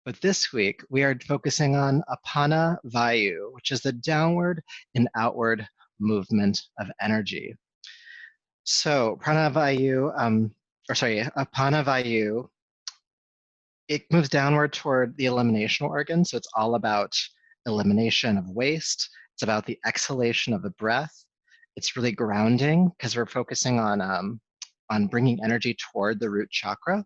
But this week, we are focusing on Apana Vayu, which is the downward and outward movement of energy. So Prana Vayu, Apana Vayu, it moves downward toward the elimination organ. So it's all about elimination of waste. It's about the exhalation of the breath. It's really grounding because we're focusing on bringing energy toward the root chakra.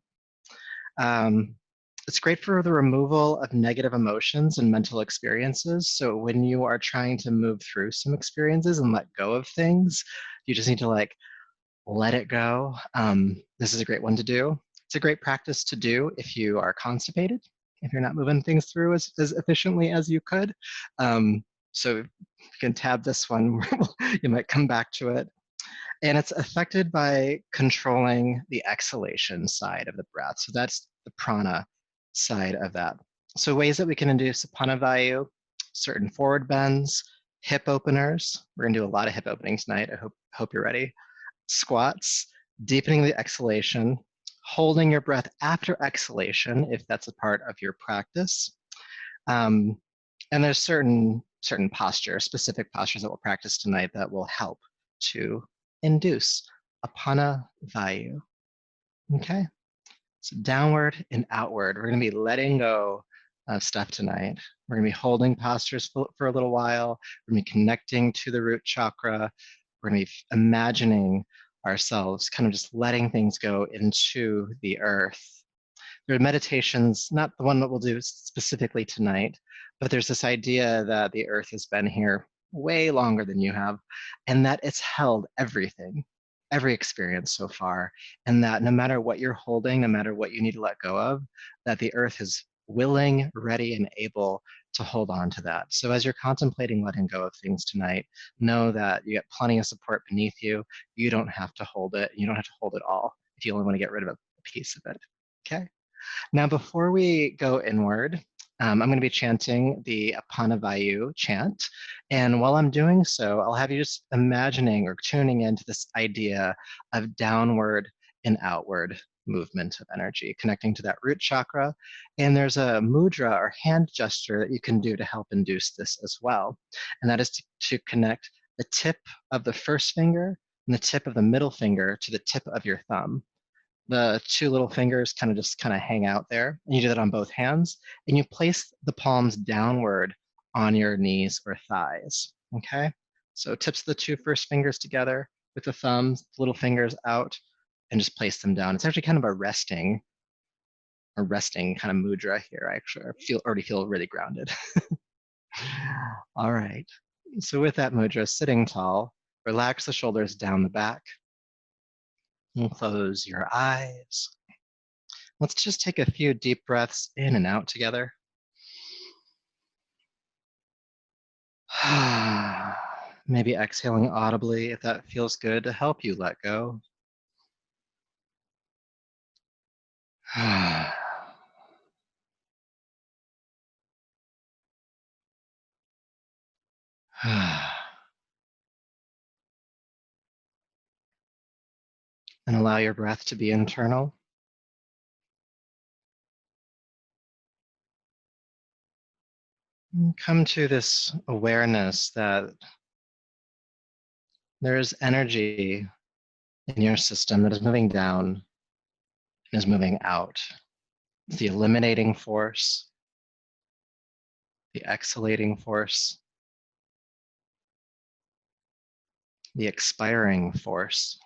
It's great for the removal of negative emotions and mental experiences. So when you are trying to move through some experiences and let go of things, you just need to let it go. This is a great one to do. It's a great practice to do if you are constipated, if you're not moving things through as efficiently as you could. So you can tab this one, you might come back to it. And it's affected by controlling the exhalation side of the breath. So that's the prana side of that. So ways that we can induce Apana Vayu, certain forward bends, hip openers. We're gonna do a lot of hip openings tonight. I hope you're ready. Squats, deepening the exhalation, holding your breath after exhalation, if that's a part of your practice. And there's certain postures, specific postures that we'll practice tonight that will help to induce Apana Vayu. Okay, so downward and outward. We're going to be letting go of stuff tonight. We're going to be holding postures for a little while. We're going to be connecting to the root chakra. We're going to be imagining ourselves kind of just letting things go into the earth. There are meditations, not the one that we'll do specifically tonight, but there's this idea that the earth has been here way longer than you have, and that it's held everything, every experience so far, and that no matter what you're holding, no matter what you need to let go of, that the earth is willing, ready, and able to hold on to that. So as you're contemplating letting go of things tonight, know that you get plenty of support beneath you. You don't have to hold it. You don't have to hold it all if you only want to get rid of a piece of it. Okay? Now, before we go inward, I'm going to be chanting the Apana Vayu chant. And while I'm doing so, I'll have you just imagining or tuning into this idea of downward and outward movement of energy, connecting to that root chakra. And there's a mudra or hand gesture that you can do to help induce this as well. And that is to connect the tip of the first finger and the tip of the middle finger to the tip of your thumb. The two little fingers kind of hang out there, and you do that on both hands, and you place the palms downward on your knees or thighs. Okay, so tips of the two first fingers together with the thumbs, little fingers out, and just place them down. It's actually kind of a resting kind of mudra here. I actually already feel really grounded. All right, so with that mudra, sitting tall, relax the shoulders down the back. And close your eyes. Let's just take a few deep breaths in and out together. Maybe exhaling audibly if that feels good to help you let go. And allow your breath to be internal. And come to this awareness that there is energy in your system that is moving down and is moving out. It's the eliminating force, the exhalating force, the expiring force.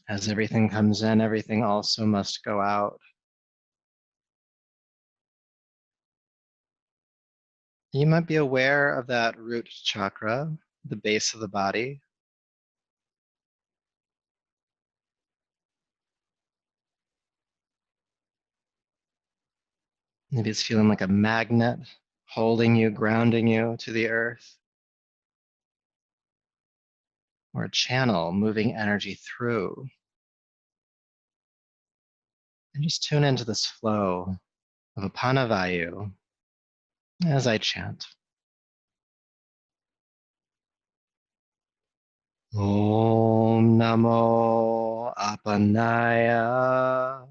As everything comes in, everything also must go out. You might be aware of that root chakra, the base of the body. Maybe it's feeling like a magnet holding you, grounding you to the earth. Or a channel moving energy through. And just tune into this flow of Apana Vayu as I chant. Om Namo Apanaya.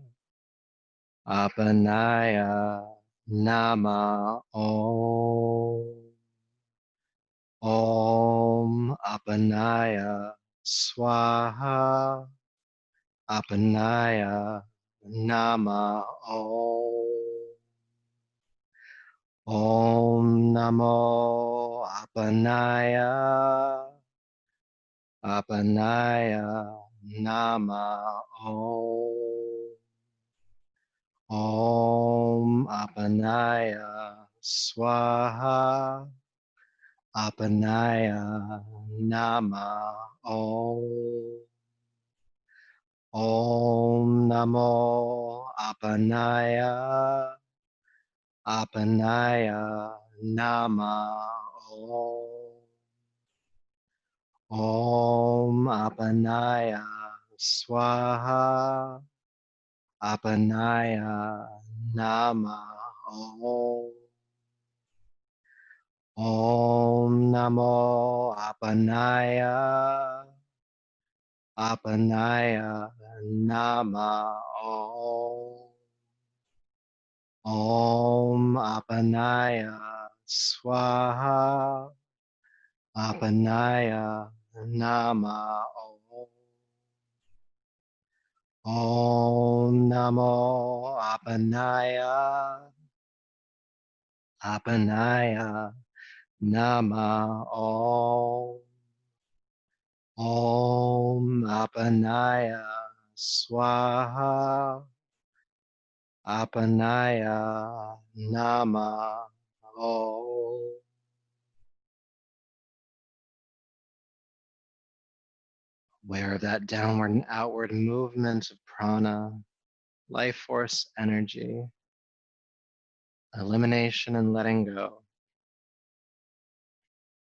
Apanaya Nama Om. Om Apanaya Swaha. Apanaya Nama Om. Om Namo Apanaya. Apanaya Nama Om. Om Apanaya Swaha. Apanaya Nama Om. Om Namo Apanaya. Apanaya Nama Om. Om Apanaya Swaha. Apanaya Nama Om. Om Namo Apanaya. Apanaya Nama Om. Om Apanaya Swaha. Apanaya Nama Om. Om Namo Apanaya. Apanaya Nama Om. Om Apanaya Swaha. Apanaya Nama Om. Aware of that downward and outward movement of prana, life force energy, elimination and letting go.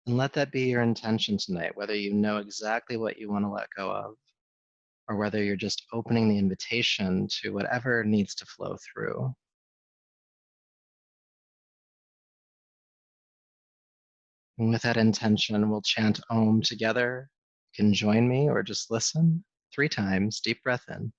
And let that be your intention tonight, whether you know exactly what you want to let go of, or whether you're just opening the invitation to whatever needs to flow through. And with that intention, we'll chant Om together. You can join me or just listen 3 times. Deep breath in.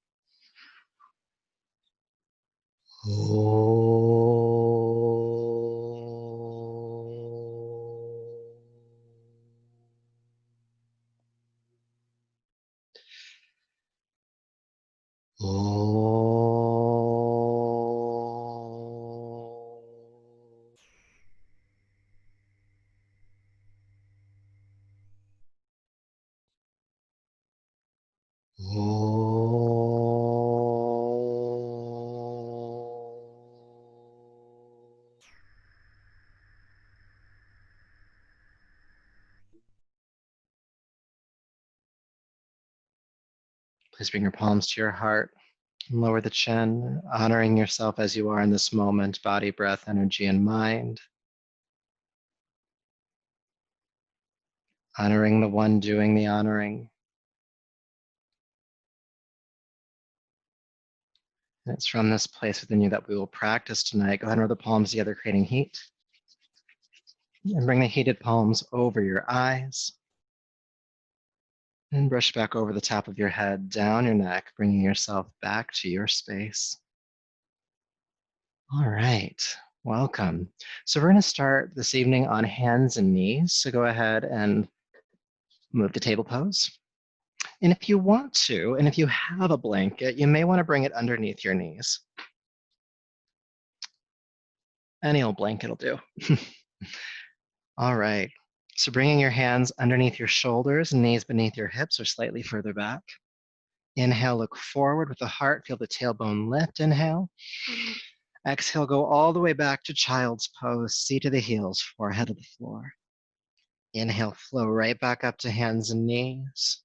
Please bring your palms to your heart and lower the chin, honoring yourself as you are in this moment, body, breath, energy, and mind. Honoring the one doing the honoring. And it's from this place within you that we will practice tonight. Go ahead and rub the palms together, creating heat. And bring the heated palms over your eyes. And brush back over the top of your head, down your neck, bringing yourself back to your space. All right, welcome. So we're going to start this evening on hands and knees. So go ahead and move to table pose. And if you want to, and if you have a blanket, you may want to bring it underneath your knees. Any old blanket will do. All right. So bringing your hands underneath your shoulders, knees beneath your hips or slightly further back. Inhale, look forward with the heart. Feel the tailbone lift. Inhale. Exhale, go all the way back to child's pose. Seat to the heels, forehead to the floor. Inhale, flow right back up to hands and knees.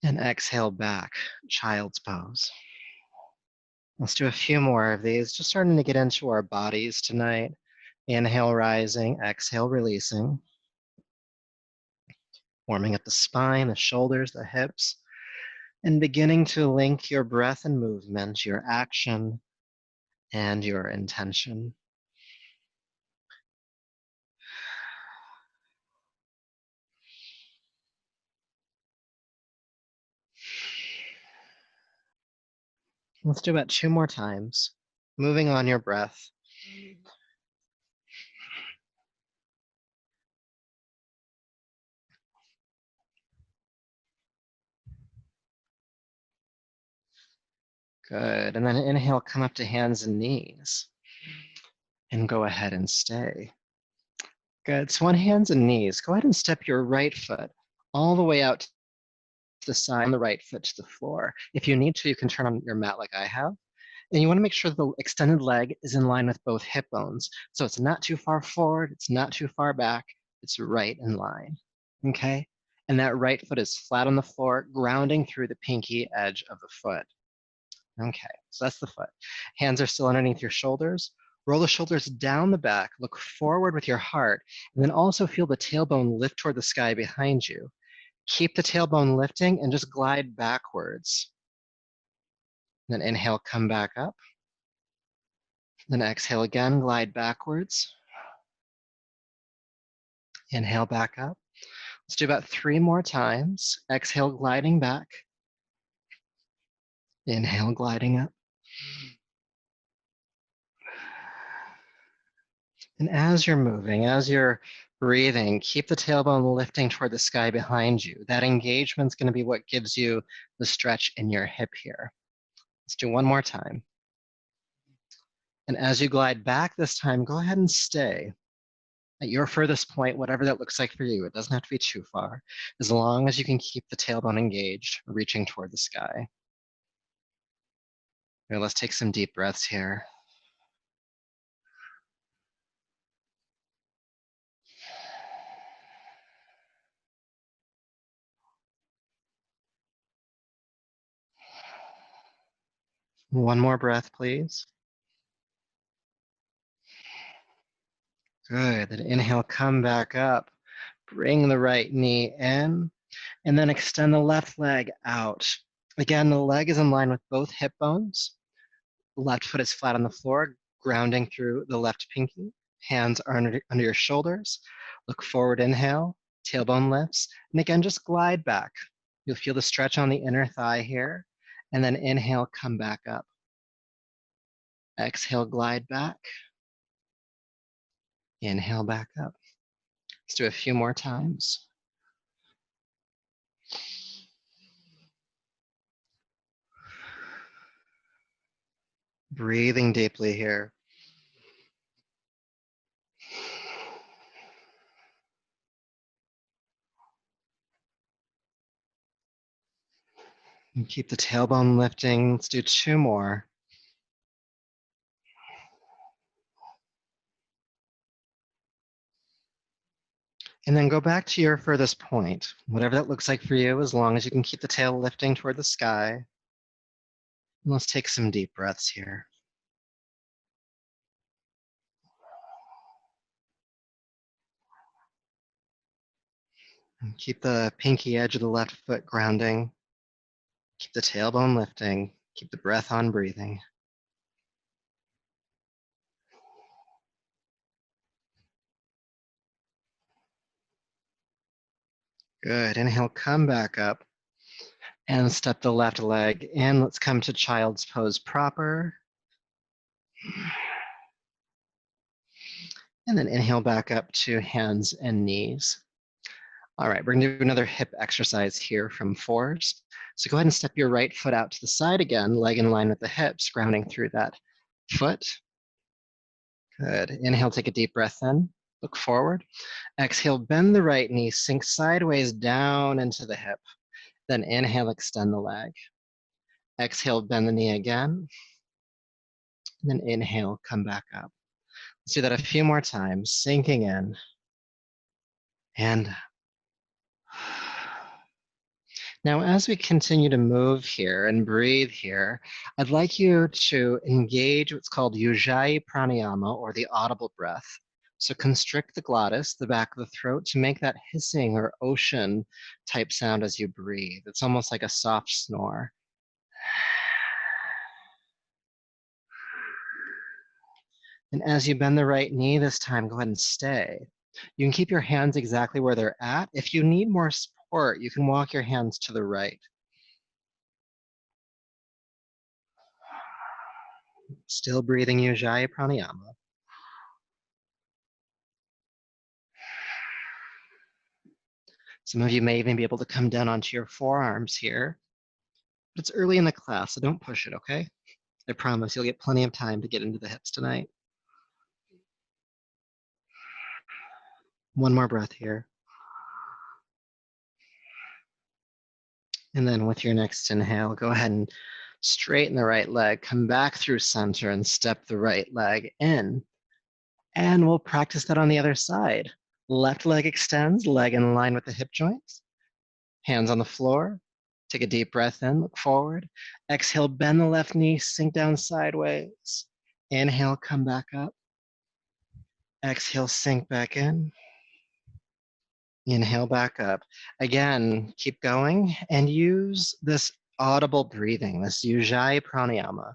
And exhale back, child's pose. Let's do a few more of these, just starting to get into our bodies tonight. Inhale, rising, exhale, releasing. Warming up the spine, the shoulders, the hips, and beginning to link your breath and movement, your action, and your intention. Let's do about 2 more times. Moving on your breath. Good. And then inhale, come up to hands and knees. And go ahead and stay. Good. So on hands and knees, go ahead and step your right foot all the way out to the side, on the right foot to the floor. If you need to, you can turn on your mat like I have. And you want to make sure the extended leg is in line with both hip bones. So it's not too far forward, it's not too far back, it's right in line. Okay? And that right foot is flat on the floor, grounding through the pinky edge of the foot. Okay, so that's the foot. Hands are still underneath your shoulders. Roll the shoulders down the back, look forward with your heart, and then also feel the tailbone lift toward the sky behind you. Keep the tailbone lifting and just glide backwards. Then inhale, come back up. Then exhale again, glide backwards. Inhale back up. Let's do about 3 more times. Exhale, gliding back. Inhale, gliding up. And as you're moving, as you're breathing, keep the tailbone lifting toward the sky behind you. That engagement's going to be what gives you the stretch in your hip here. Let's do 1 more time. And as you glide back this time, go ahead and stay at your furthest point, whatever that looks like for you. It doesn't have to be too far, as long as you can keep the tailbone engaged, reaching toward the sky. Here, let's take some deep breaths here. One more breath, please. Good. Then inhale, come back up. Bring the right knee in, and then extend the left leg out. Again, the leg is in line with both hip bones. Left foot is flat on the floor, grounding through the left pinky. Hands are under your shoulders. Look forward, inhale, tailbone lifts. And again, just glide back. You'll feel the stretch on the inner thigh here. And then inhale, come back up. Exhale, glide back. Inhale, back up. Let's do a few more times. Breathing deeply here. And keep the tailbone lifting. Let's do 2 more. And then go back to your furthest point, whatever that looks like for you, as long as you can keep the tail lifting toward the sky. And let's take some deep breaths here. And keep the pinky edge of the left foot grounding. Keep the tailbone lifting. Keep the breath on breathing. Good. Inhale, come back up and step the left leg in. Let's come to child's pose proper. And then inhale back up to hands and knees. All right, we're gonna do another hip exercise here from 4s. So go ahead and step your right foot out to the side again, leg in line with the hips, grounding through that foot. Good. Inhale, take a deep breath in. Look forward. Exhale, bend the right knee, sink sideways down into the hip. Then inhale, extend the leg. Exhale, bend the knee again. Then inhale, come back up. Let's do that a few more times, sinking in. And now, as we continue to move here and breathe here, I'd like you to engage what's called Ujjayi Pranayama, or the audible breath. So constrict the glottis, the back of the throat, to make that hissing or ocean type sound as you breathe. It's almost like a soft snore. And as you bend the right knee this time, go ahead and stay. You can keep your hands exactly where they're at. If you need more support, you can walk your hands to the right. Still breathing Ujjayi Pranayama. Some of you may even be able to come down onto your forearms here. But it's early in the class, so don't push it, okay? I promise you'll get plenty of time to get into the hips tonight. One more breath here. And then with your next inhale, go ahead and straighten the right leg, come back through center and step the right leg in. And we'll practice that on the other side. Left leg extends, leg in line with the hip joints. Hands on the floor. Take a deep breath in, look forward. Exhale, bend the left knee, sink down sideways. Inhale, come back up. Exhale, sink back in. Inhale back up. Again, keep going and use this audible breathing, this Ujjayi Pranayama.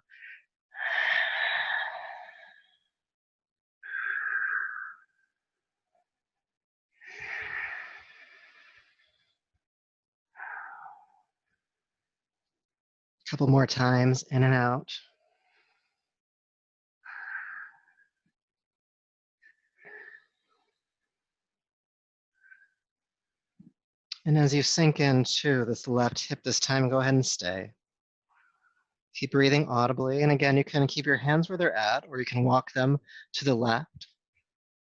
A couple more times, in and out. And as you sink into this left hip this time, go ahead and stay. Keep breathing audibly. And again, you can keep your hands where they're at, or you can walk them to the left.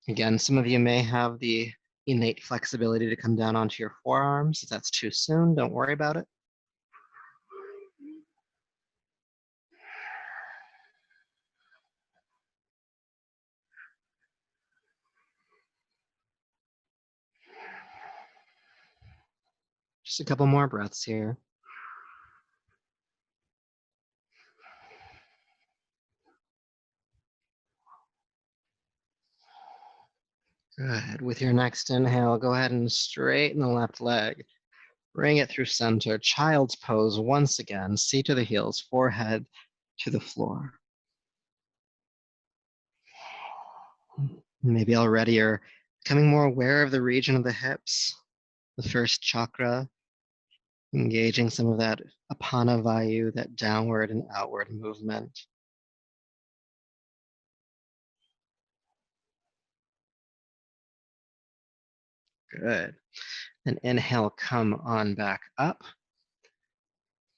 Again, some of you may have the innate flexibility to come down onto your forearms. If that's too soon, don't worry about it. Just a couple more breaths here. Good. With your next inhale, go ahead and straighten the left leg. Bring it through center. Child's pose once again. Seat to the heels, forehead to the floor. Maybe already you're becoming more aware of the region of the hips, the first chakra, engaging some of that Apana Vayu, that downward and outward movement. Good. And inhale, come on back up.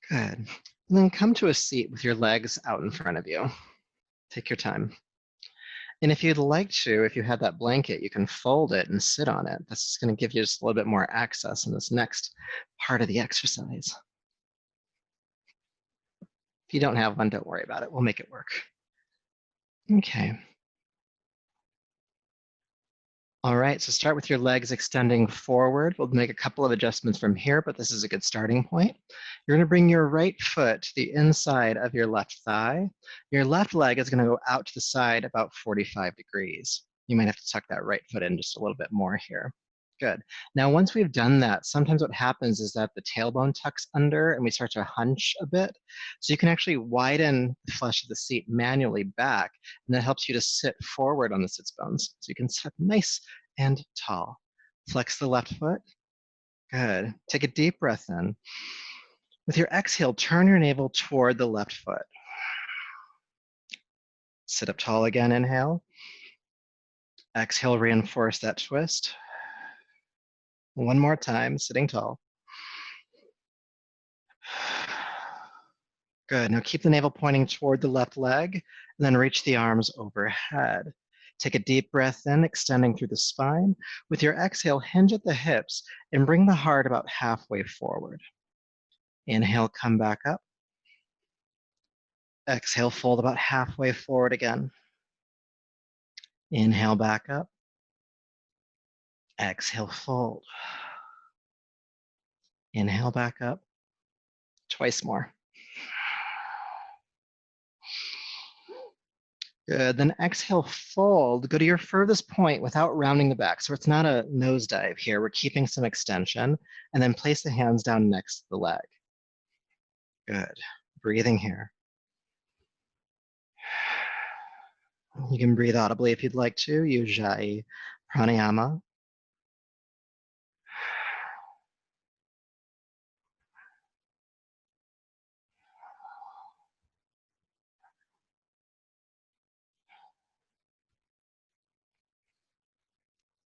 Good. And then come to a seat with your legs out in front of you. Take your time. And if you'd like to, if you had that blanket, you can fold it and sit on it. This is going to give you just a little bit more access in this next part of the exercise. If you don't have one, don't worry about it. We'll make it work. Okay. All right, so start with your legs extending forward. We'll make a couple of adjustments from here, but this is a good starting point. You're going to bring your right foot to the inside of your left thigh. Your left leg is going to go out to the side about 45 degrees. You might have to tuck that right foot in just a little bit more here. Good. Now, once we've done that, sometimes what happens is that the tailbone tucks under and we start to hunch a bit. So you can actually widen the flesh of the seat manually back, and that helps you to sit forward on the sits bones. So you can sit nice and tall. Flex the left foot. Good. Take a deep breath in. With your exhale, turn your navel toward the left foot. Sit up tall again, inhale. Exhale, reinforce that twist. One more time, sitting tall. Good. Now keep the navel pointing toward the left leg, and then reach the arms overhead. Take a deep breath in, extending through the spine. With your exhale, hinge at the hips and bring the heart about halfway forward. Inhale, come back up. Exhale, fold about halfway forward again. Inhale, back up. Exhale, fold. Inhale, back up. Twice more. Good. Then exhale, fold. Go to your furthest point without rounding the back. So it's not a nosedive here. We're keeping some extension. And then place the hands down next to the leg. Good. Breathing here. You can breathe audibly if you'd like to. Ujjayi Pranayama.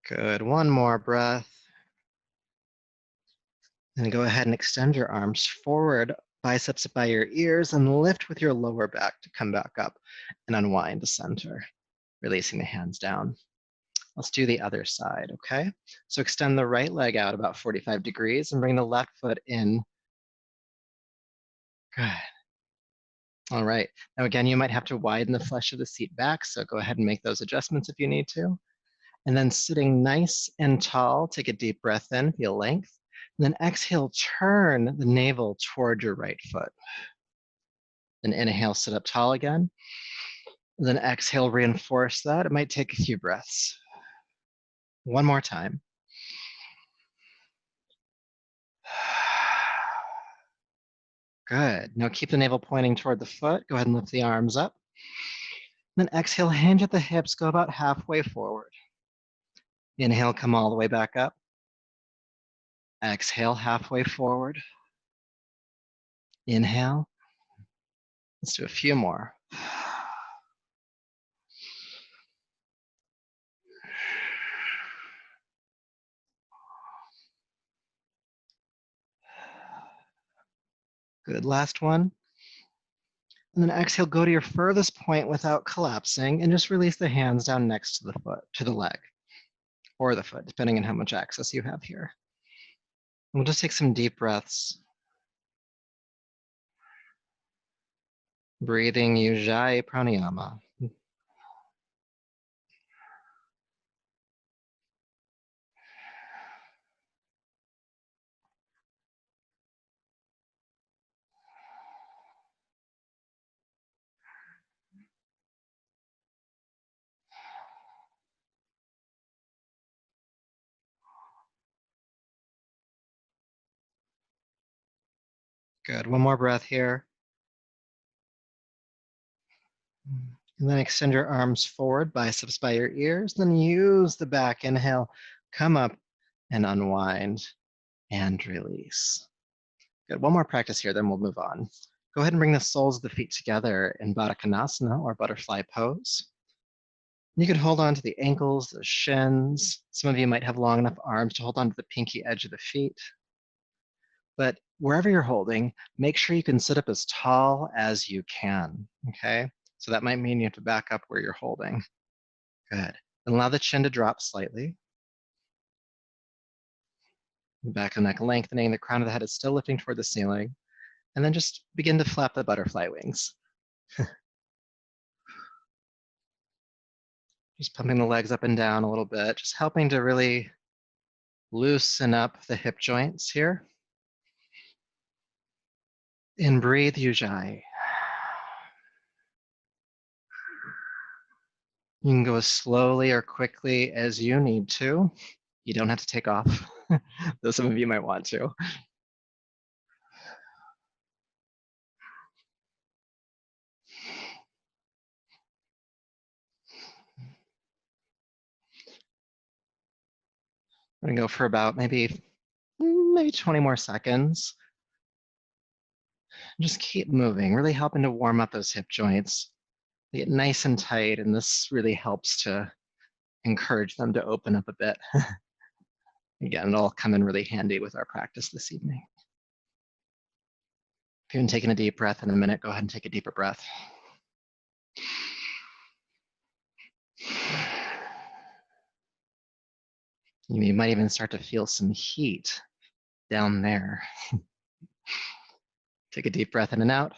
Good. One more breath. And go ahead and extend your arms forward, biceps by your ears, and lift with your lower back to come back up and unwind to center, releasing the hands down. Let's do the other side, okay? So extend the right leg out about 45 degrees and bring the left foot in. Good. All right. Now again, you might have to widen the flesh of the seat back, so go ahead and make those adjustments if you need to. And then sitting nice and tall, take a deep breath in, feel length. And then exhale, turn the navel toward your right foot. Then inhale, sit up tall again. And then exhale, reinforce that. It might take a few breaths. One more time. Good. Now keep the navel pointing toward the foot. Go ahead and lift the arms up. Then exhale, hinge at the hips, go about halfway forward. Inhale, come all the way back up. Exhale, halfway forward. Inhale. Let's do a few more. Good, last one. And then exhale, go to your furthest point without collapsing and just release the hands down next to the foot, to the leg, or the foot, depending on how much access you have here. And we'll just take some deep breaths. Breathing Ujjayi Pranayama. Good, one more breath here. And then extend your arms forward, biceps by your ears. Then use the back. Inhale, come up and unwind and release. Good, one more practice here, then we'll move on. Go ahead and bring the soles of the feet together in Baddha Konasana or butterfly pose. You can hold on to the ankles, the shins. Some of you might have long enough arms to hold on to the pinky edge of the feet. But wherever you're holding, make sure you can sit up as tall as you can, okay? So that might mean you have to back up where you're holding. Good. And allow the chin to drop slightly. The back of the neck lengthening, the crown of the head is still lifting toward the ceiling. And then just begin to flap the butterfly wings. Just pumping the legs up and down a little bit, just helping to really loosen up the hip joints here. And breathe Ujjayi. You can go as slowly or quickly as you need to. You don't have to take off, though some of you might want to. I'm gonna go for about maybe 20 more seconds. Just keep moving, really helping to warm up those hip joints. They get nice and tight, and this really helps to encourage them to open up a bit. Again, it'll come in really handy with our practice this evening. If you've been taking a deep breath in a minute, go ahead and take a deeper breath. You might even start to feel some heat down there. Take a deep breath in and out.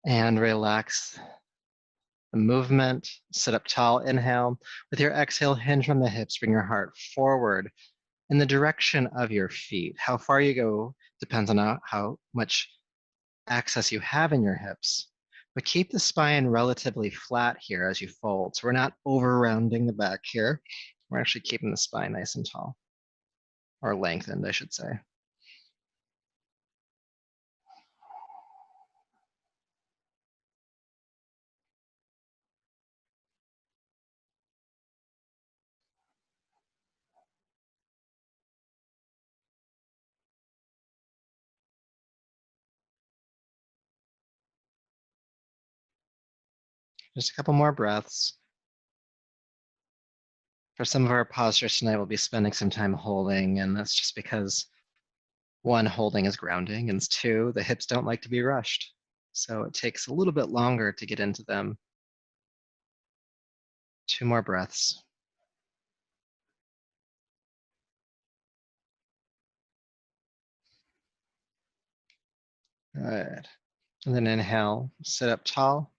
And relax the movement. Sit up tall, inhale. With your exhale, hinge from the hips, bring your heart forward in the direction of your feet. How far you go depends on how much access you have in your hips. But keep the spine relatively flat here as you fold. So we're not over rounding the back here. We're actually keeping the spine nice and tall, or lengthened, I should say. Just a couple more breaths. For some of our postures tonight, we'll be spending some time holding, and that's just because one, holding is grounding, and two, the hips don't like to be rushed. So it takes a little bit longer to get into them. 2 more breaths. Good. And then inhale, sit up tall.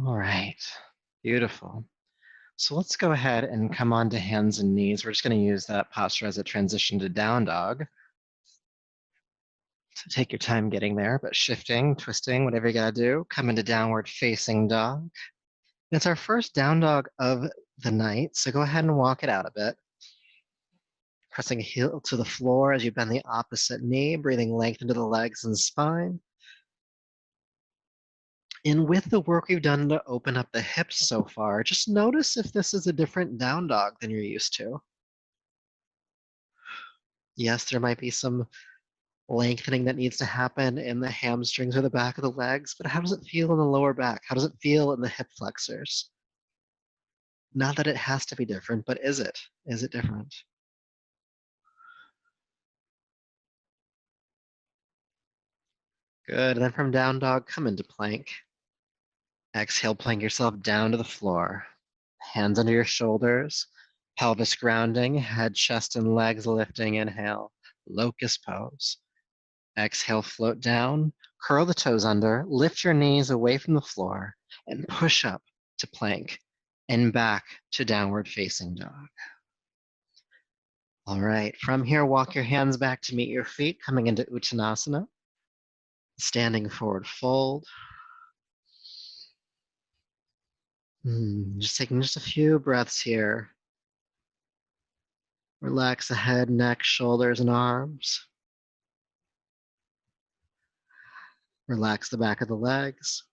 All right, beautiful. So let's go ahead and come onto hands and knees. We're just going to use that posture as a transition to down dog. So take your time getting there, but shifting, twisting, whatever you got to do. Come into downward facing dog. It's our first down dog of the night, so go ahead and walk it out a bit. Pressing a heel to the floor as you bend the opposite knee, breathing length into the legs and spine. And with the work we've done to open up the hips so far, just notice if this is a different down dog than you're used to. Yes, there might be some lengthening that needs to happen in the hamstrings or the back of the legs, but how does it feel in the lower back? How does it feel in the hip flexors? Not that it has to be different, but is it? Is it different? Good, and then from down dog, come into plank. Exhale, plank yourself down to the floor. Hands under your shoulders, pelvis grounding, head, chest, and legs lifting. Inhale, locust pose. Exhale, float down, curl the toes under, lift your knees away from the floor, and push up to plank and back to downward facing dog. All right, from here, walk your hands back to meet your feet, coming into Uttanasana. Standing forward fold. Just taking just a few breaths here. Relax the head, neck, shoulders, and arms. Relax the back of the legs,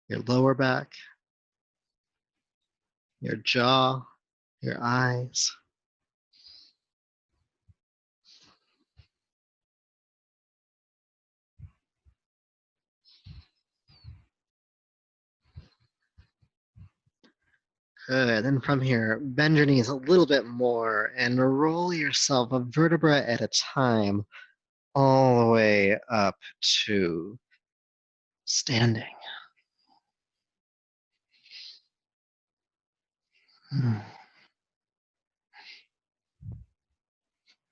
your lower back, your jaw, your eyes. Good, and from here, bend your knees a little bit more and roll yourself a vertebra at a time all the way up to standing.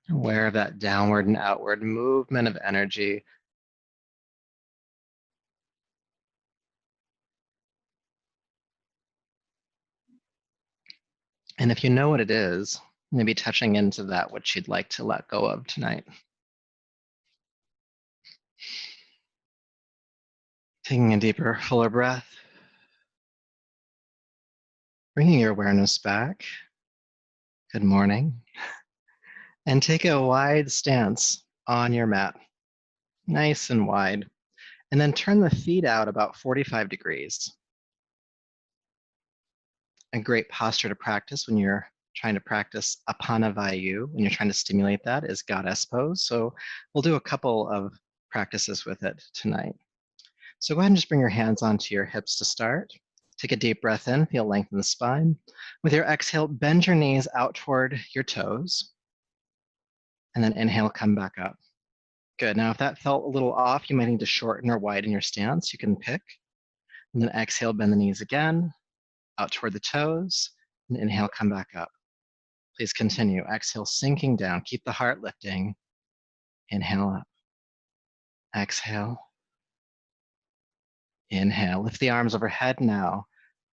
Aware of that downward and outward movement of energy. And if you know what it is, maybe touching into that which you'd like to let go of tonight. Taking a deeper, fuller breath. Bringing your awareness back. Good morning. And take a wide stance on your mat. Nice and wide. And then turn the feet out about 45 degrees. A great posture to practice when you're trying to practice Apana Vayu, when you're trying to stimulate that, is goddess pose. So we'll do a couple of practices with it tonight. So go ahead and just bring your hands onto your hips to start. Take a deep breath in, feel length in the spine. With your exhale, bend your knees out toward your toes. And then inhale, come back up. Good. Now, if that felt a little off, you might need to shorten or widen your stance. You can pick. And then exhale, bend the knees again, out toward the toes. And inhale, come back up. Please continue. Exhale, sinking down. Keep the heart lifting. Inhale up. Exhale. Inhale. Lift the arms overhead now.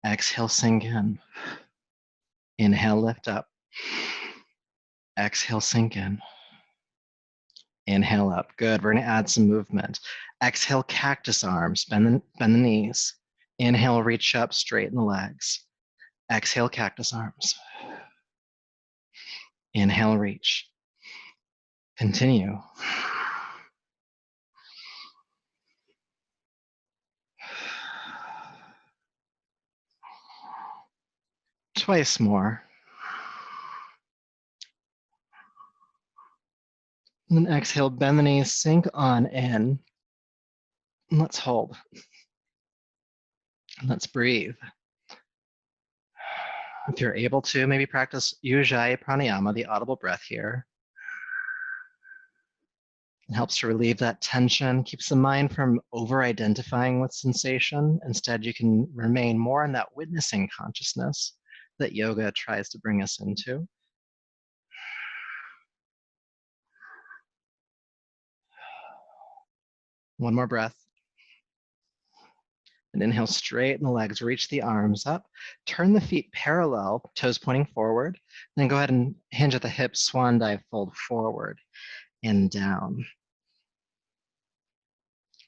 Exhale, sink in. Inhale, lift up. Exhale, sink in. Inhale up. Good. We're going to add some movement. Exhale, cactus arms. Bend the knees. Inhale, reach up, straighten the legs. Exhale, cactus arms. Inhale, reach. Continue. Twice more. And then exhale, bend the knees, sink on in. And let's hold. And let's breathe. If you're able to, maybe practice Ujjayi Pranayama, the audible breath here. It helps to relieve that tension, keeps the mind from over-identifying with sensation. Instead, you can remain more in that witnessing consciousness that yoga tries to bring us into. One more breath. And inhale, straighten the legs, reach the arms up, turn the feet parallel, toes pointing forward. Then go ahead and hinge at the hips, swan dive, fold forward and down.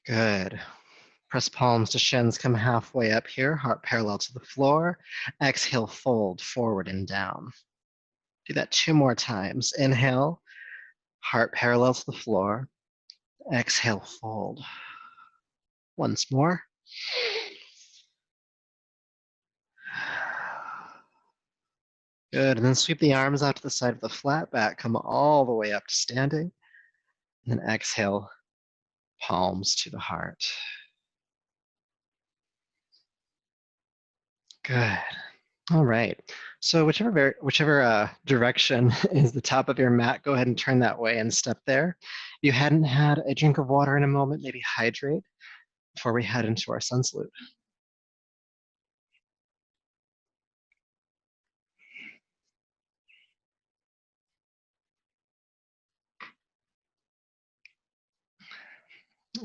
Good. Press palms to shins, come halfway up here, heart parallel to the floor. Exhale, fold forward and down. Do that 2 more times. Inhale, heart parallel to the floor. Exhale, fold. Once more. Good, and then sweep the arms out to the side of the flat back, come all the way up to standing. And then exhale, palms to the heart. Good. All right. So whichever direction is the top of your mat, go ahead and turn that way and step there. You hadn't had a drink of water in a moment, maybe hydrate before we head into our sun salute.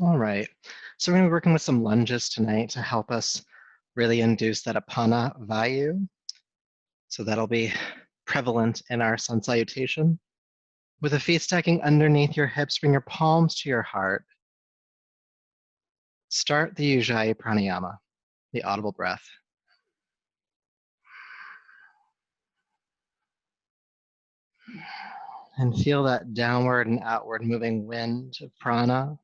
All right. So we're going to be working with some lunges tonight to help us really induce that Apana Vayu. So that'll be prevalent in our sun salutation. With the feet stacking underneath your hips, bring your palms to your heart. Start the Ujjayi Pranayama, the audible breath. And feel that downward and outward moving wind of prana.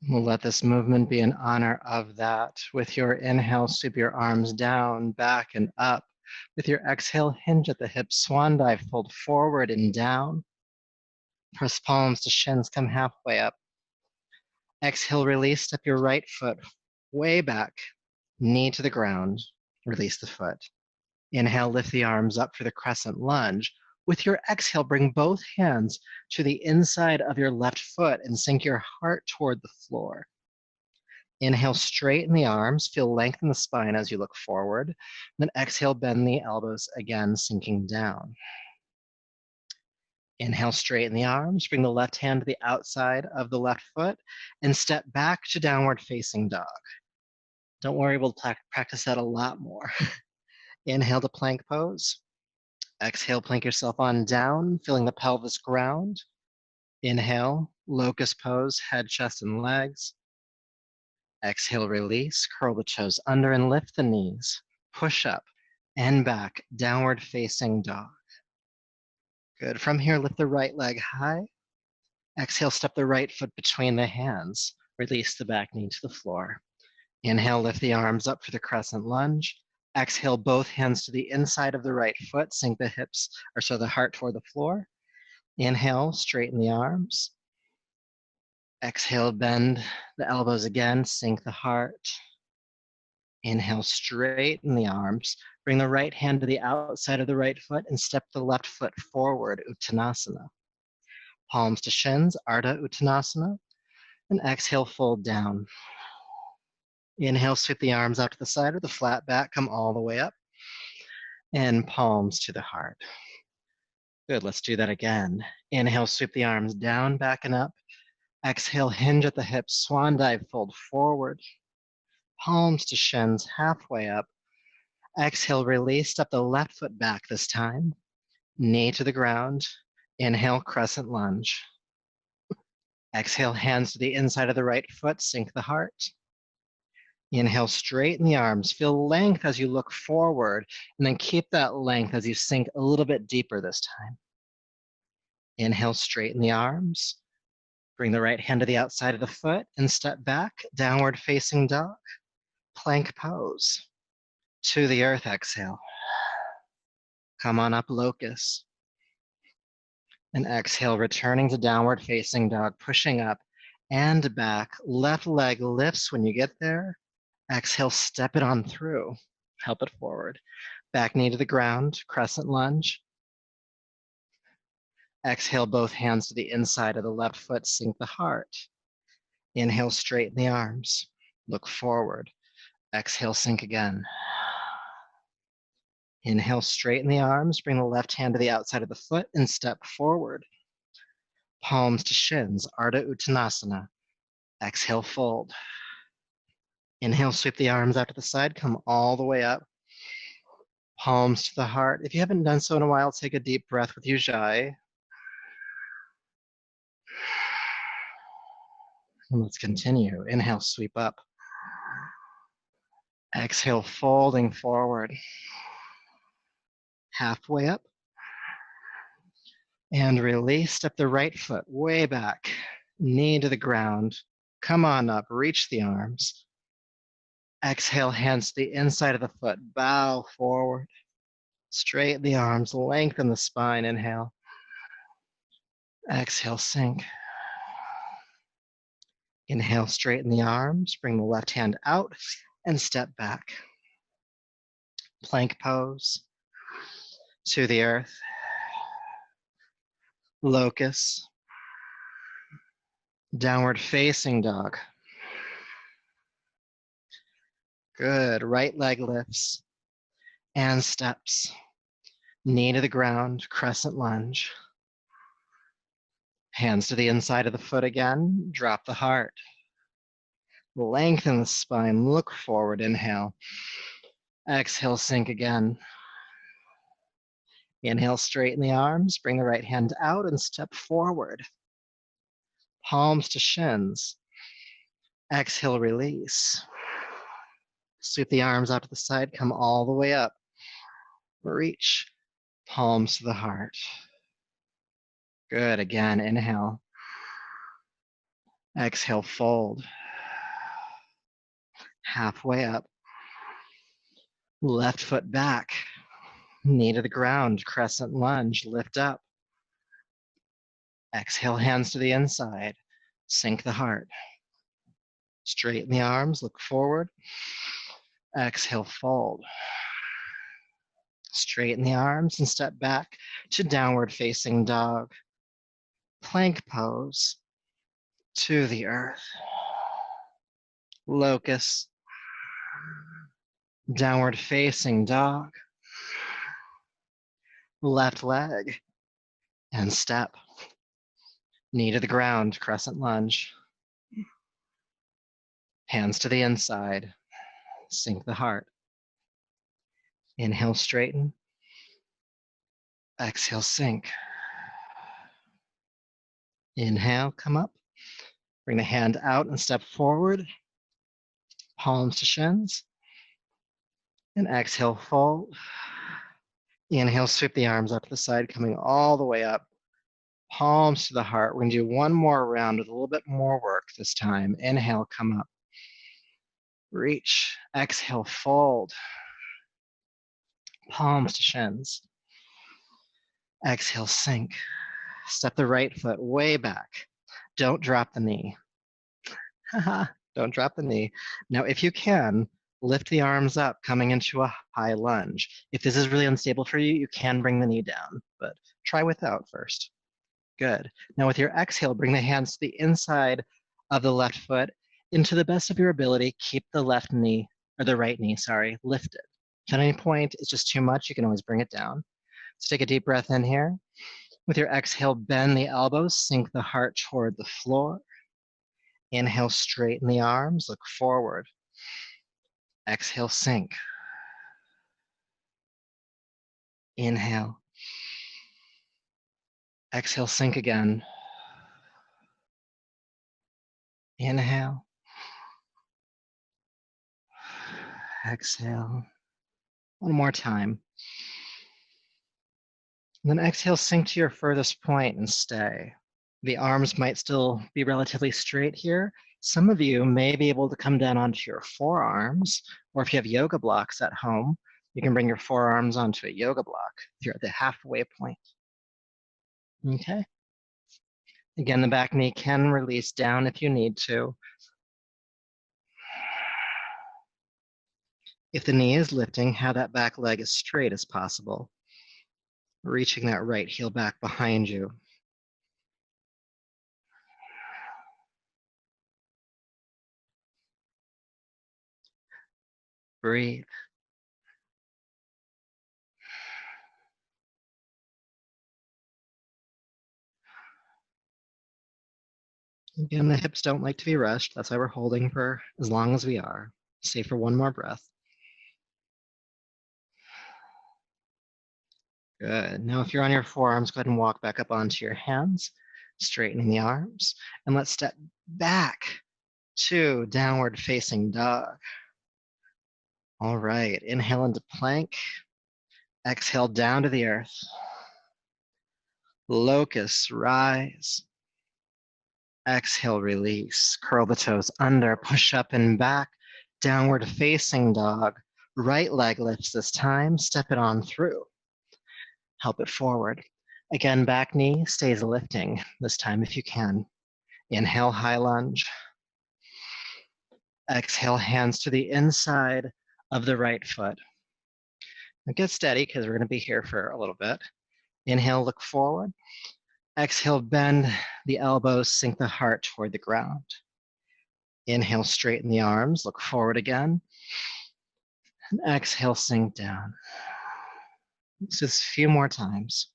We'll let this movement be in honor of that. With your inhale, sweep your arms down, back, and up. With your exhale, hinge at the hips, swan dive, fold forward and down. Press palms to shins, come halfway up. Exhale, release, step your right foot way back, knee to the ground, release the foot. Inhale, lift the arms up for the Crescent Lunge. With your exhale, bring both hands to the inside of your left foot and sink your heart toward the floor. Inhale, straighten the arms, feel length in the spine as you look forward. Then exhale, bend the elbows again, sinking down. Inhale, straighten the arms, bring the left hand to the outside of the left foot, and step back to downward facing dog. Don't worry, we'll practice that a lot more. Inhale to plank pose. Exhale, plank yourself on down, feeling the pelvis ground. Inhale, locust pose, head, chest, and legs. Exhale, release, curl the toes under and lift the knees. Push up and back, downward facing dog. Good. From here, lift the right leg high. Exhale, step the right foot between the hands. Release the back knee to the floor. Inhale, lift the arms up for the Crescent Lunge. Exhale, both hands to the inside of the right foot, sink the hips, the heart toward the floor. Inhale, straighten the arms. Exhale, bend the elbows again, sink the heart. Inhale, straighten the arms. Bring the right hand to the outside of the right foot and step the left foot forward, Uttanasana. Palms to shins, Ardha Uttanasana. And exhale, fold down. Inhale, sweep the arms out to the side of the flat back, come all the way up. And palms to the heart. Good, let's do that again. Inhale, sweep the arms down, back and up. Exhale, hinge at the hips, swan dive, fold forward. Palms to shins, halfway up. Exhale, release, step the left foot back this time. Knee to the ground. Inhale, Crescent Lunge. Exhale, hands to the inside of the right foot, sink the heart. Inhale, straighten the arms. Feel length as you look forward, and then keep that length as you sink a little bit deeper this time. Inhale, straighten the arms. Bring the right hand to the outside of the foot and step back, downward facing dog. Plank pose. To the earth, exhale. Come on up, locust. And exhale, returning to downward facing dog, pushing up and back. Left leg lifts when you get there. Exhale, step it on through. Help it forward. Back knee to the ground, crescent lunge. Exhale, both hands to the inside of the left foot, sink the heart. Inhale, straighten the arms. Look forward. Exhale, sink again. Inhale, straighten the arms. Bring the left hand to the outside of the foot and step forward. Palms to shins, Ardha Uttanasana. Exhale, fold. Inhale, sweep the arms out to the side, come all the way up. Palms to the heart. If you haven't done so in a while, take a deep breath with Ujjayi. And let's continue. Inhale, sweep up. Exhale, folding forward. Halfway up. And release. Step the right foot way back. Knee to the ground. Come on up. Reach the arms. Exhale, hands to the inside of the foot. Bow forward. Straighten the arms. Lengthen the spine. Inhale. Exhale, sink. Inhale, straighten the arms. Bring the left hand out and step back. Plank pose. To the earth. Locust. Downward facing dog. Good. Right leg lifts and steps. Knee to the ground, crescent lunge. Hands to the inside of the foot again. Drop the heart. Lengthen the spine. Look forward. Inhale. Exhale, sink again. Inhale, straighten the arms. Bring the right hand out and step forward. Palms to shins. Exhale, release. Sweep the arms out to the side. Come all the way up. Reach. Palms to the heart. Good. Again, inhale. Exhale, fold. Halfway up. Left foot back. Knee to the ground, crescent lunge, lift up. Exhale, hands to the inside. Sink the heart. Straighten the arms, look forward. Exhale, fold. Straighten the arms and step back to downward facing dog. Plank pose. To the earth. Locust. Downward facing dog. Left leg and step. Knee to the ground, crescent lunge. Hands to the inside. Sink the heart. Inhale, straighten. Exhale, sink. Inhale, come up. Bring the hand out and step forward. Palms to shins. And exhale, fold. Inhale, sweep the arms up to the side, coming all the way up. Palms to the heart. We're going to do one more round with a little bit more work this time. Inhale, come up. Reach. Exhale, fold. Palms to shins. Exhale, sink. Step the right foot way back. Don't drop the knee. Don't drop the knee. Now, if you can, lift the arms up, coming into a high lunge. If this is really unstable for you, you can bring the knee down, but try without first. Good. Now with your exhale, bring the hands to the inside of the left foot. Into the best of your ability, keep the left knee, or the right knee, sorry, lifted. If at any point it's just too much, you can always bring it down. So take a deep breath in here. With your exhale, bend the elbows, sink the heart toward the floor. Inhale, straighten the arms, look forward. Exhale, sink. Inhale. Exhale, sink again. Inhale. Exhale. One more time. And then exhale, sink to your furthest point and stay. The arms might still be relatively straight here. Some of you may be able to come down onto your forearms, or if you have yoga blocks at home, you can bring your forearms onto a yoga block if you're at the halfway point. Okay. Again, the back knee can release down if you need to. If the knee is lifting, have that back leg as straight as possible, reaching that right heel back behind you. Breathe. Again, the hips don't like to be rushed. That's why we're holding for as long as we are. Stay for one more breath. Good. Now, if you're on your forearms, go ahead and walk back up onto your hands, straightening the arms. And let's step back to downward facing dog. All right. Inhale into plank. Exhale down to the earth. Locust, rise. Exhale, release. Curl the toes under, push up and back. Downward facing dog. Right leg lifts this time. Step it on through. Help it forward. Again, back knee stays lifting this time if you can. Inhale, high lunge. Exhale, hands to the inside of the right foot. Now get steady because we're going to be here for a little bit. Inhale, look forward. Exhale, bend the elbows, sink the heart toward the ground. Inhale, straighten the arms, look forward again. And exhale, sink down. Just a few more times.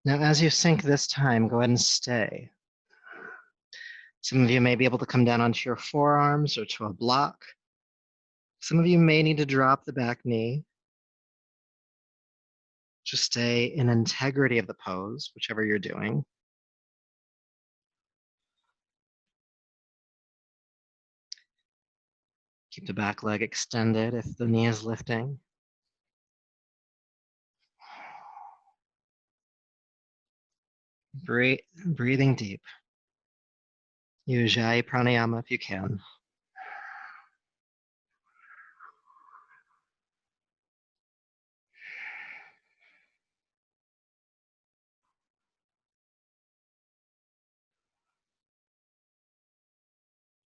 Now, as you sink this time, go ahead and stay. Some of you may be able to come down onto your forearms or to a block. Some of you may need to drop the back knee. Just stay in integrity of the pose, whichever you're doing. Keep the back leg extended if the knee is lifting. Breathing deep. Ujjayi pranayama if you can.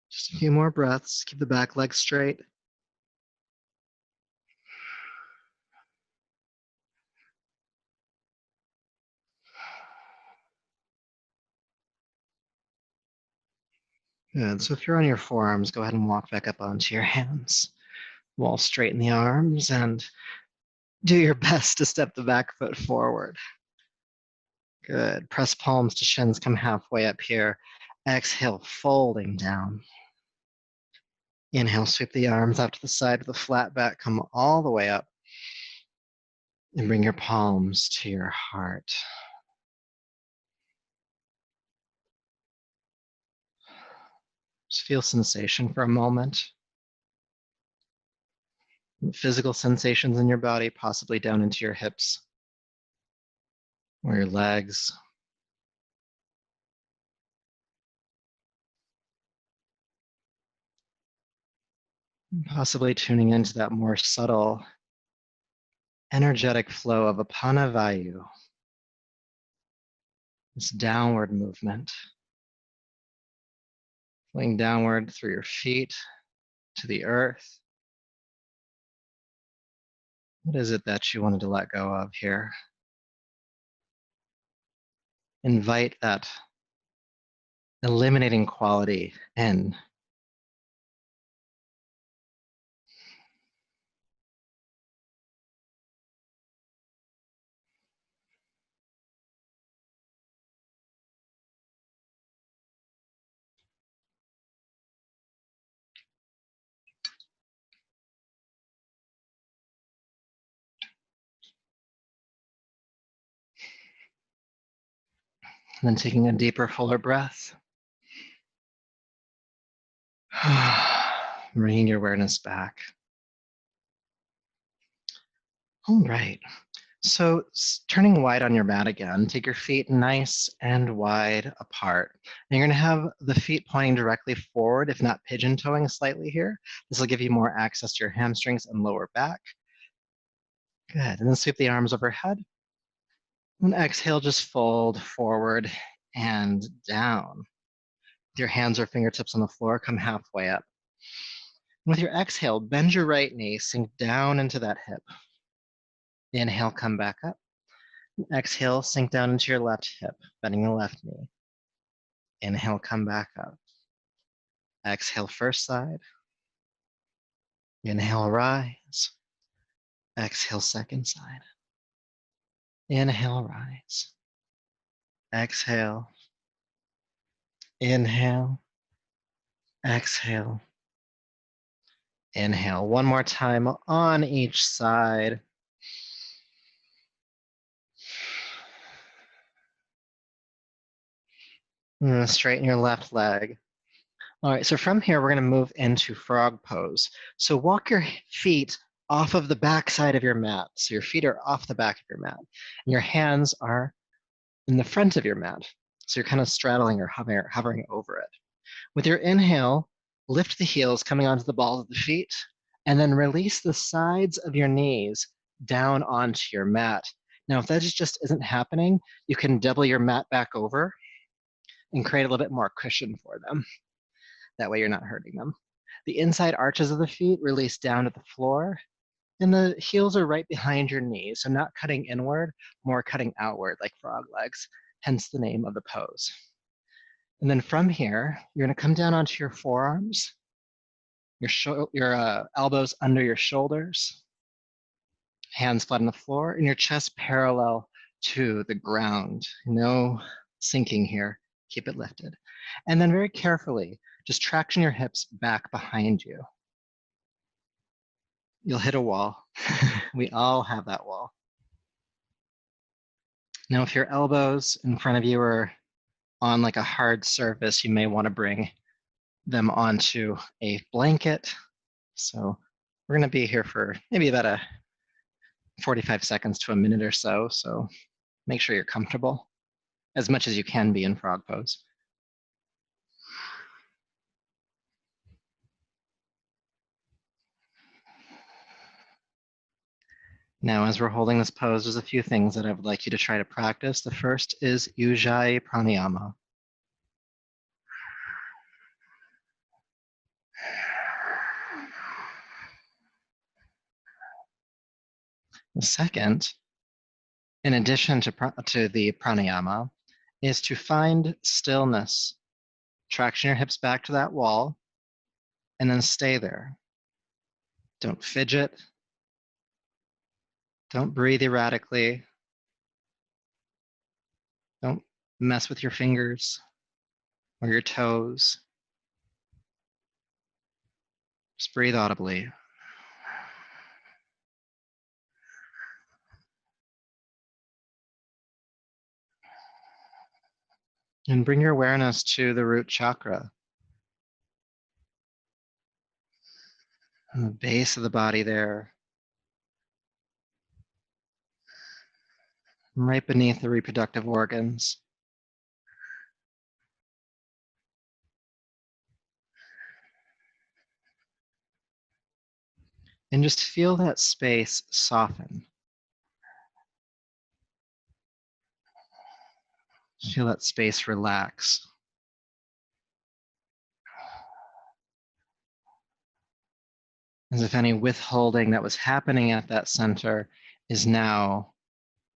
Just a few more breaths. Keep the back leg straight. Good. So if you're on your forearms, go ahead and walk back up onto your hands. We'll straighten the arms and do your best to step the back foot forward. Good. Press palms to shins, come halfway up here. Exhale, folding down. Inhale, sweep the arms out to the side of the flat back, come all the way up. And bring your palms to your heart. Just feel sensation for a moment. Physical sensations in your body, possibly down into your hips or your legs. Possibly tuning into that more subtle, energetic flow of Apana Vayu, this downward movement, flowing downward through your feet to the earth. What is it that you wanted to let go of here? Invite that eliminating quality in. And then taking a deeper, fuller breath. Bringing your awareness back. All right. So turning wide on your mat again, take your feet nice and wide apart. And you're going to have the feet pointing directly forward, if not pigeon toeing slightly here. This will give you more access to your hamstrings and lower back. Good. And then sweep the arms overhead. And exhale, just fold forward and down. With your hands or fingertips on the floor, come halfway up. And with your exhale, bend your right knee, sink down into that hip. Inhale, come back up. Exhale, sink down into your left hip, bending the left knee. Inhale, come back up. Exhale, first side. Inhale, rise. Exhale, second side. Inhale, rise. Exhale. Inhale. Exhale. Inhale. One more time on each side. And straighten your left leg. All right, so from here, we're going to move into frog pose. So walk your feet off of the back side of your mat. So your feet are off the back of your mat. And your hands are in the front of your mat. So you're kind of straddling or hovering over it. With your inhale, lift the heels coming onto the balls of the feet, and then release the sides of your knees down onto your mat. Now, if that just isn't happening, you can double your mat back over and create a little bit more cushion for them. That way you're not hurting them. The inside arches of the feet release down to the floor, and the heels are right behind your knees, so not cutting inward, more cutting outward like frog legs, hence the name of the pose. And then from here, you're going to come down onto your forearms, your elbows under your shoulders, hands flat on the floor, and your chest parallel to the ground. No sinking here. Keep it lifted. And then very carefully, just traction your hips back behind you. You'll hit a wall. We all have that wall. Now, if your elbows in front of you are on like a hard surface, you may want to bring them onto a blanket. So we're going to be here for maybe about 45 seconds to a minute or so. So make sure you're comfortable as much as you can be in frog pose. Now, as we're holding this pose, there's a few things that I would like you to try to practice. The first is Ujjayi Pranayama. The second, in addition to the pranayama, is to find stillness. Traction your hips back to that wall, and then stay there. Don't fidget. Don't breathe erratically. Don't mess with your fingers or your toes. Just breathe audibly. And bring your awareness to the root chakra, on the base of the body there, right beneath the reproductive organs. And just feel that space soften. Feel that space relax. As if any withholding that was happening at that center is now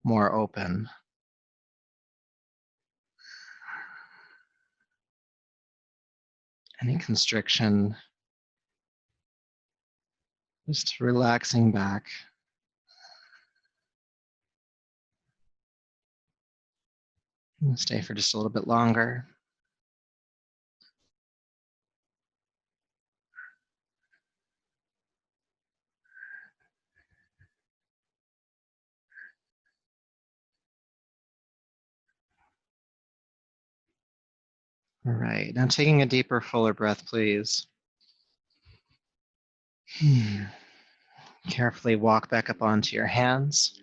more open. Any constriction, just relaxing back. And stay for just a little bit longer. All right, now taking a deeper, fuller breath, please. Carefully walk back up onto your hands.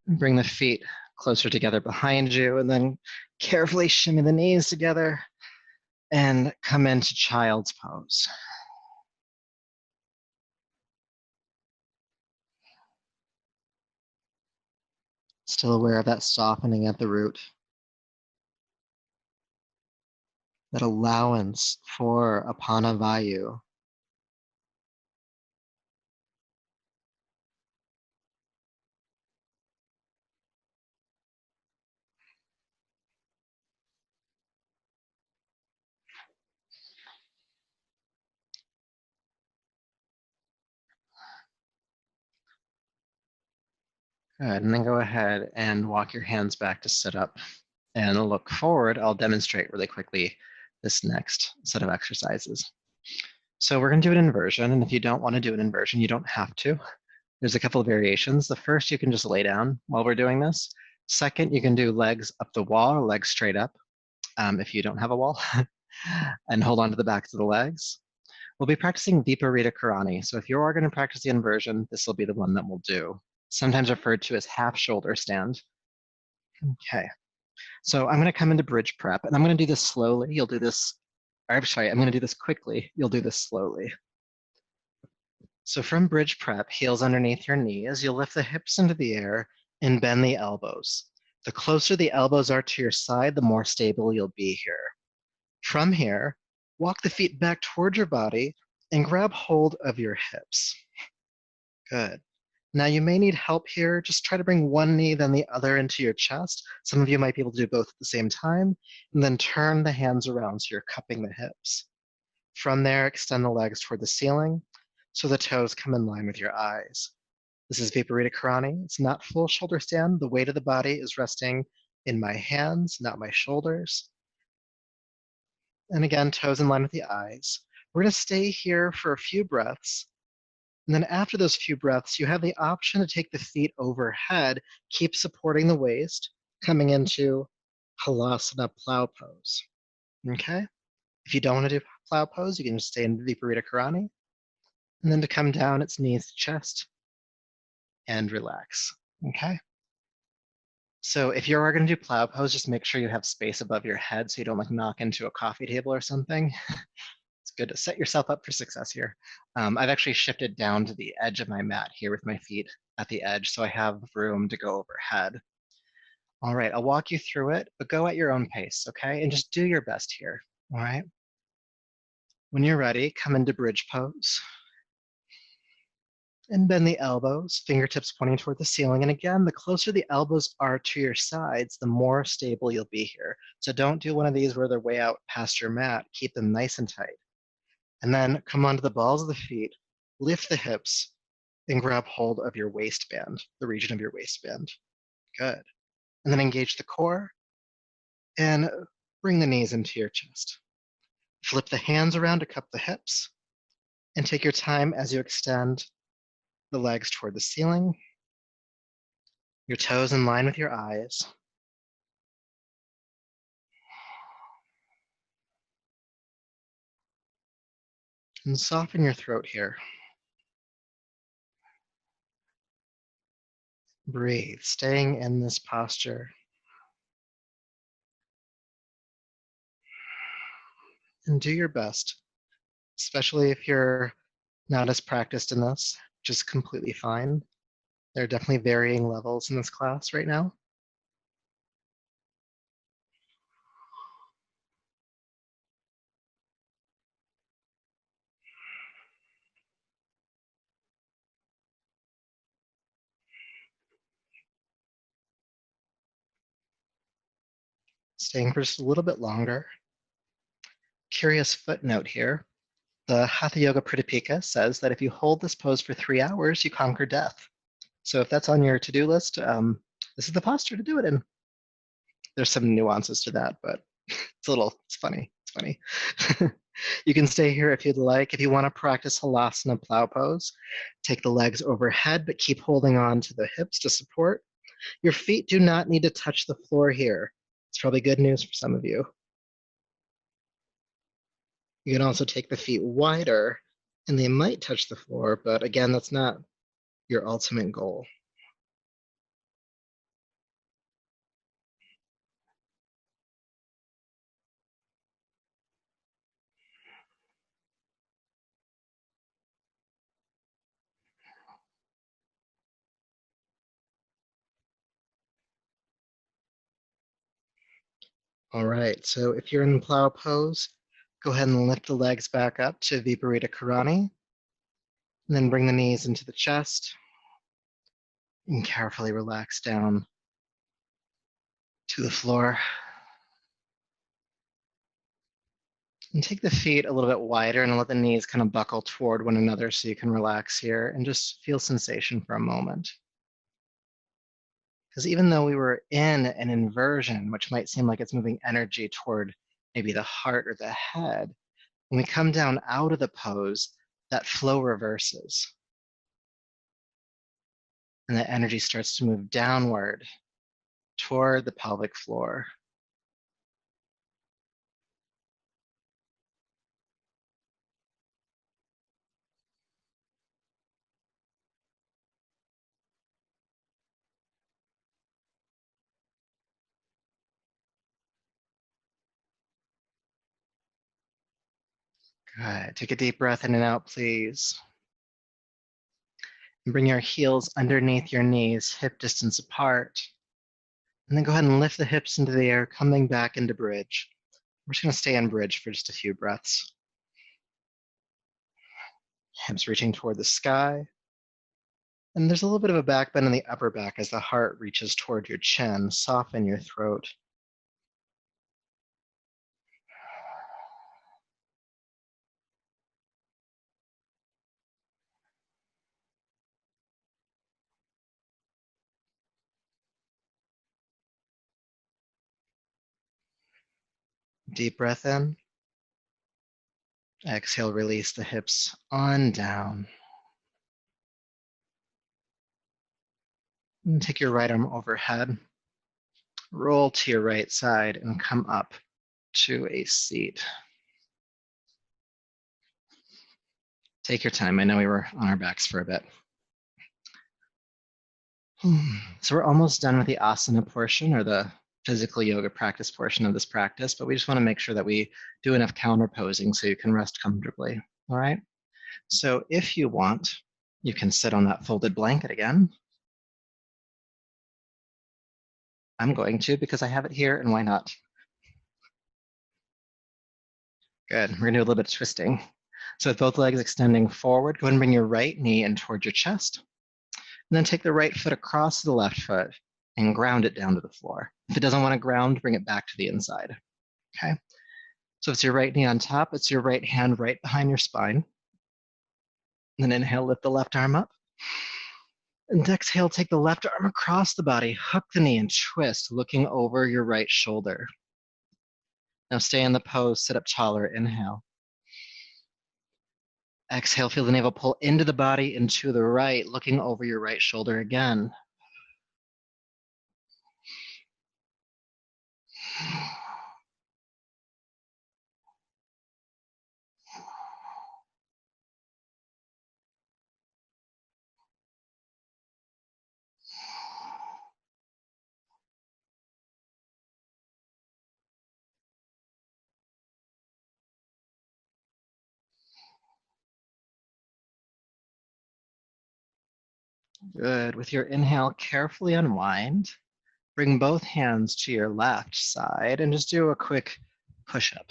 Bring the feet closer together behind you, and then carefully shimmy the knees together and come into child's pose. Still aware of that softening at the root, that allowance for Apana Vayu. Good, and then go ahead and walk your hands back to sit up and look forward. I'll demonstrate really quickly this next set of exercises. So we're gonna do an inversion, and if you don't wanna do an inversion, you don't have to. There's a couple of variations. The first, you can just lay down while we're doing this. Second, you can do legs up the wall or legs straight up if you don't have a wall, and hold on to the backs of the legs. We'll be practicing Viparita Karani. So if you are going to practice the inversion, this will be the one that we'll do. Sometimes referred to as half shoulder stand. Okay. So I'm going to come into bridge prep, and I'm going to do this slowly. You'll do this, or I'm sorry, I'm going to do this quickly. You'll do this slowly. So from bridge prep, heels underneath your knees, you'll lift the hips into the air and bend the elbows. The closer the elbows are to your side, the more stable you'll be here. From here, walk the feet back towards your body and grab hold of your hips. Good. Now you may need help here. Just try to bring one knee, then the other into your chest. Some of you might be able to do both at the same time, and then turn the hands around so you're cupping the hips. From there, extend the legs toward the ceiling so the toes come in line with your eyes. This is Viparita Karani. It's not full shoulder stand. The weight of the body is resting in my hands, not my shoulders. And again, toes in line with the eyes. We're going to stay here for a few breaths. And then after those few breaths, you have the option to take the feet overhead, keep supporting the waist, coming into Halasana Plow Pose. Okay? If you don't want to do Plow Pose, you can just stay in Viparita Karani. And then to come down, it's knees to chest and relax. Okay? So if you are going to do Plow Pose, just make sure you have space above your head so you don't like knock into a coffee table or something. It's good to set yourself up for success here. I've actually shifted down to the edge of my mat here with my feet at the edge, so I have room to go overhead. All right, I'll walk you through it, but go at your own pace, okay? And just do your best here, all right? When you're ready, come into bridge pose. And bend the elbows, fingertips pointing toward the ceiling. And again, the closer the elbows are to your sides, the more stable you'll be here. So don't do one of these where they're way out past your mat. Keep them nice and tight. And then come onto the balls of the feet, lift the hips, and grab hold of your waistband, the region of your waistband. Good. And then engage the core and bring the knees into your chest. Flip the hands around to cup the hips and take your time as you extend the legs toward the ceiling, your toes in line with your eyes. And soften your throat here. Breathe, staying in this posture. And do your best, especially if you're not as practiced in this, which is completely fine. There are definitely varying levels in this class right now. Staying for just a little bit longer. Curious footnote here. The Hatha Yoga Pradipika says that if you hold this pose for 3 hours, you conquer death. So if that's on your to-do list, this is the posture to do it in. There's some nuances to that, but it's funny. It's funny. You can stay here if you'd like. If you want to practice Halasana Plow Pose, take the legs overhead, but keep holding on to the hips to support. Your feet do not need to touch the floor here. It's probably good news for some of you. You can also take the feet wider, and they might touch the floor, but again, that's not your ultimate goal. All right, so if you're in Plow Pose, go ahead and lift the legs back up to Viparita Karani, and then bring the knees into the chest, and carefully relax down to the floor. And take the feet a little bit wider and let the knees kind of buckle toward one another so you can relax here and just feel sensation for a moment. Because even though we were in an inversion, which might seem like it's moving energy toward maybe the heart or the head, when we come down out of the pose, that flow reverses. And that energy starts to move downward toward the pelvic floor. Good. Take a deep breath in and out, please. And bring your heels underneath your knees, hip distance apart. And then go ahead and lift the hips into the air, coming back into bridge. We're just going to stay in bridge for just a few breaths. Hips reaching toward the sky. And there's a little bit of a back bend in the upper back as the heart reaches toward your chin. Soften your throat. Deep breath in. Exhale, release the hips on down. And take your right arm overhead. Roll to your right side and come up to a seat. Take your time. I know we were on our backs for a bit. So we're almost done with the asana portion or the physical yoga practice portion of this practice, but we just want to make sure that we do enough counter posing so you can rest comfortably. All right. So if you want, you can sit on that folded blanket again. I'm going to because I have it here, and why not? Good. We're going to do a little bit of twisting. So with both legs extending forward, go ahead and bring your right knee in towards your chest. And then take the right foot across the left foot and ground it down to the floor. If it doesn't want to ground, bring it back to the inside. Okay. So if it's your right knee on top, it's your right hand right behind your spine. And then inhale, lift the left arm up. And exhale, take the left arm across the body, hook the knee and twist, looking over your right shoulder. Now stay in the pose, sit up taller, inhale. Exhale, feel the navel pull into the body and to the right, looking over your right shoulder again. Good. With your inhale, carefully unwind. Bring both hands to your left side and just do a quick push-up.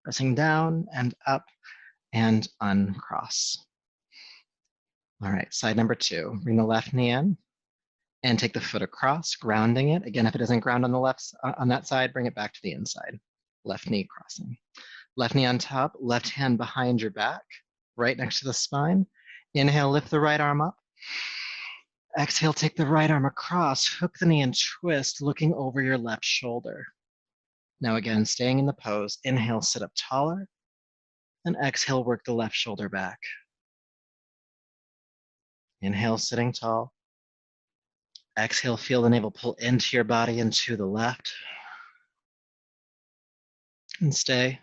Pressing down and up and uncross. All right, side number 2. Bring the left knee in and take the foot across, grounding it. Again, if it doesn't ground on the left on that side, bring it back to the inside. Left knee crossing. Left knee on top, left hand behind your back, right next to the spine. Inhale, lift the right arm up. Exhale, take the right arm across, hook the knee and twist, looking over your left shoulder. Now again, staying in the pose, inhale, sit up taller, and exhale, work the left shoulder back. Inhale, sitting tall. Exhale, feel the navel pull into your body and to the left. And stay.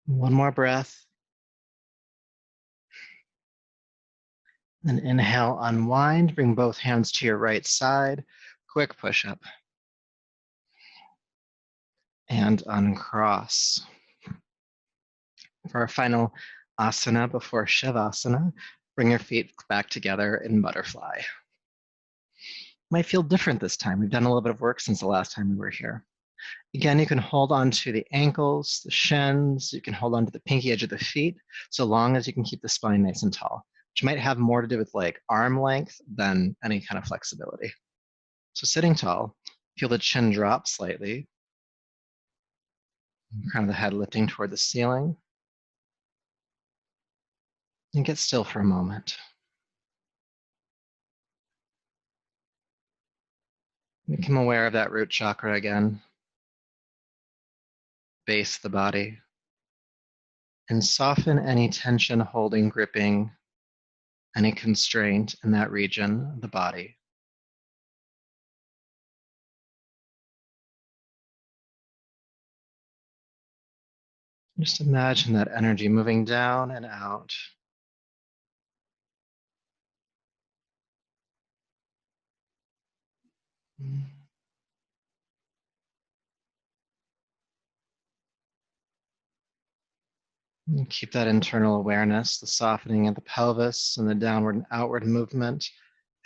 One more breath. Then inhale, unwind, bring both hands to your right side. Quick push-up. And uncross. For our final asana before Shavasana, bring your feet back together in butterfly. Might feel different this time. We've done a little bit of work since the last time we were here. Again, you can hold on to the ankles, the shins, you can hold on to the pinky edge of the feet, so long as you can keep the spine nice and tall, which might have more to do with like arm length than any kind of flexibility. So sitting tall, feel the chin drop slightly, crown of the head lifting toward the ceiling, and get still for a moment. Become aware of that root chakra again, base of the body, and soften any tension, holding, gripping, any constraint in that region of the body. Just imagine that energy moving down and out. And keep that internal awareness, the softening of the pelvis and the downward and outward movement,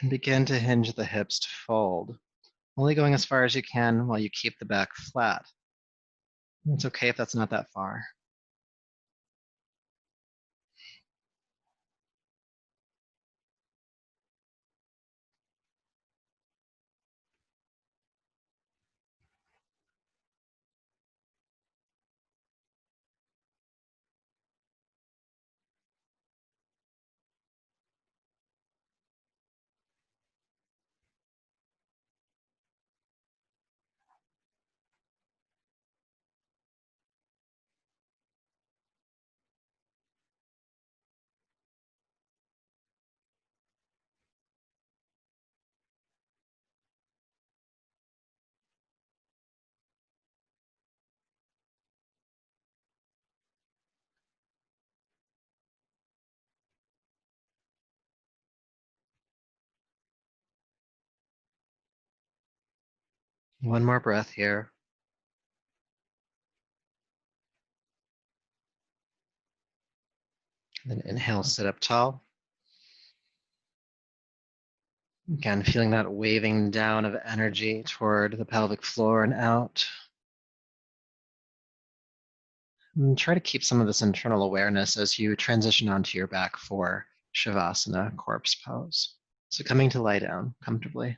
and begin to hinge the hips to fold, only going as far as you can while you keep the back flat. It's okay if that's not that far. One more breath here. Then inhale, sit up tall. Again, feeling that waving down of energy toward the pelvic floor and out. And try to keep some of this internal awareness as you transition onto your back for Shavasana, corpse pose. So coming to lie down comfortably.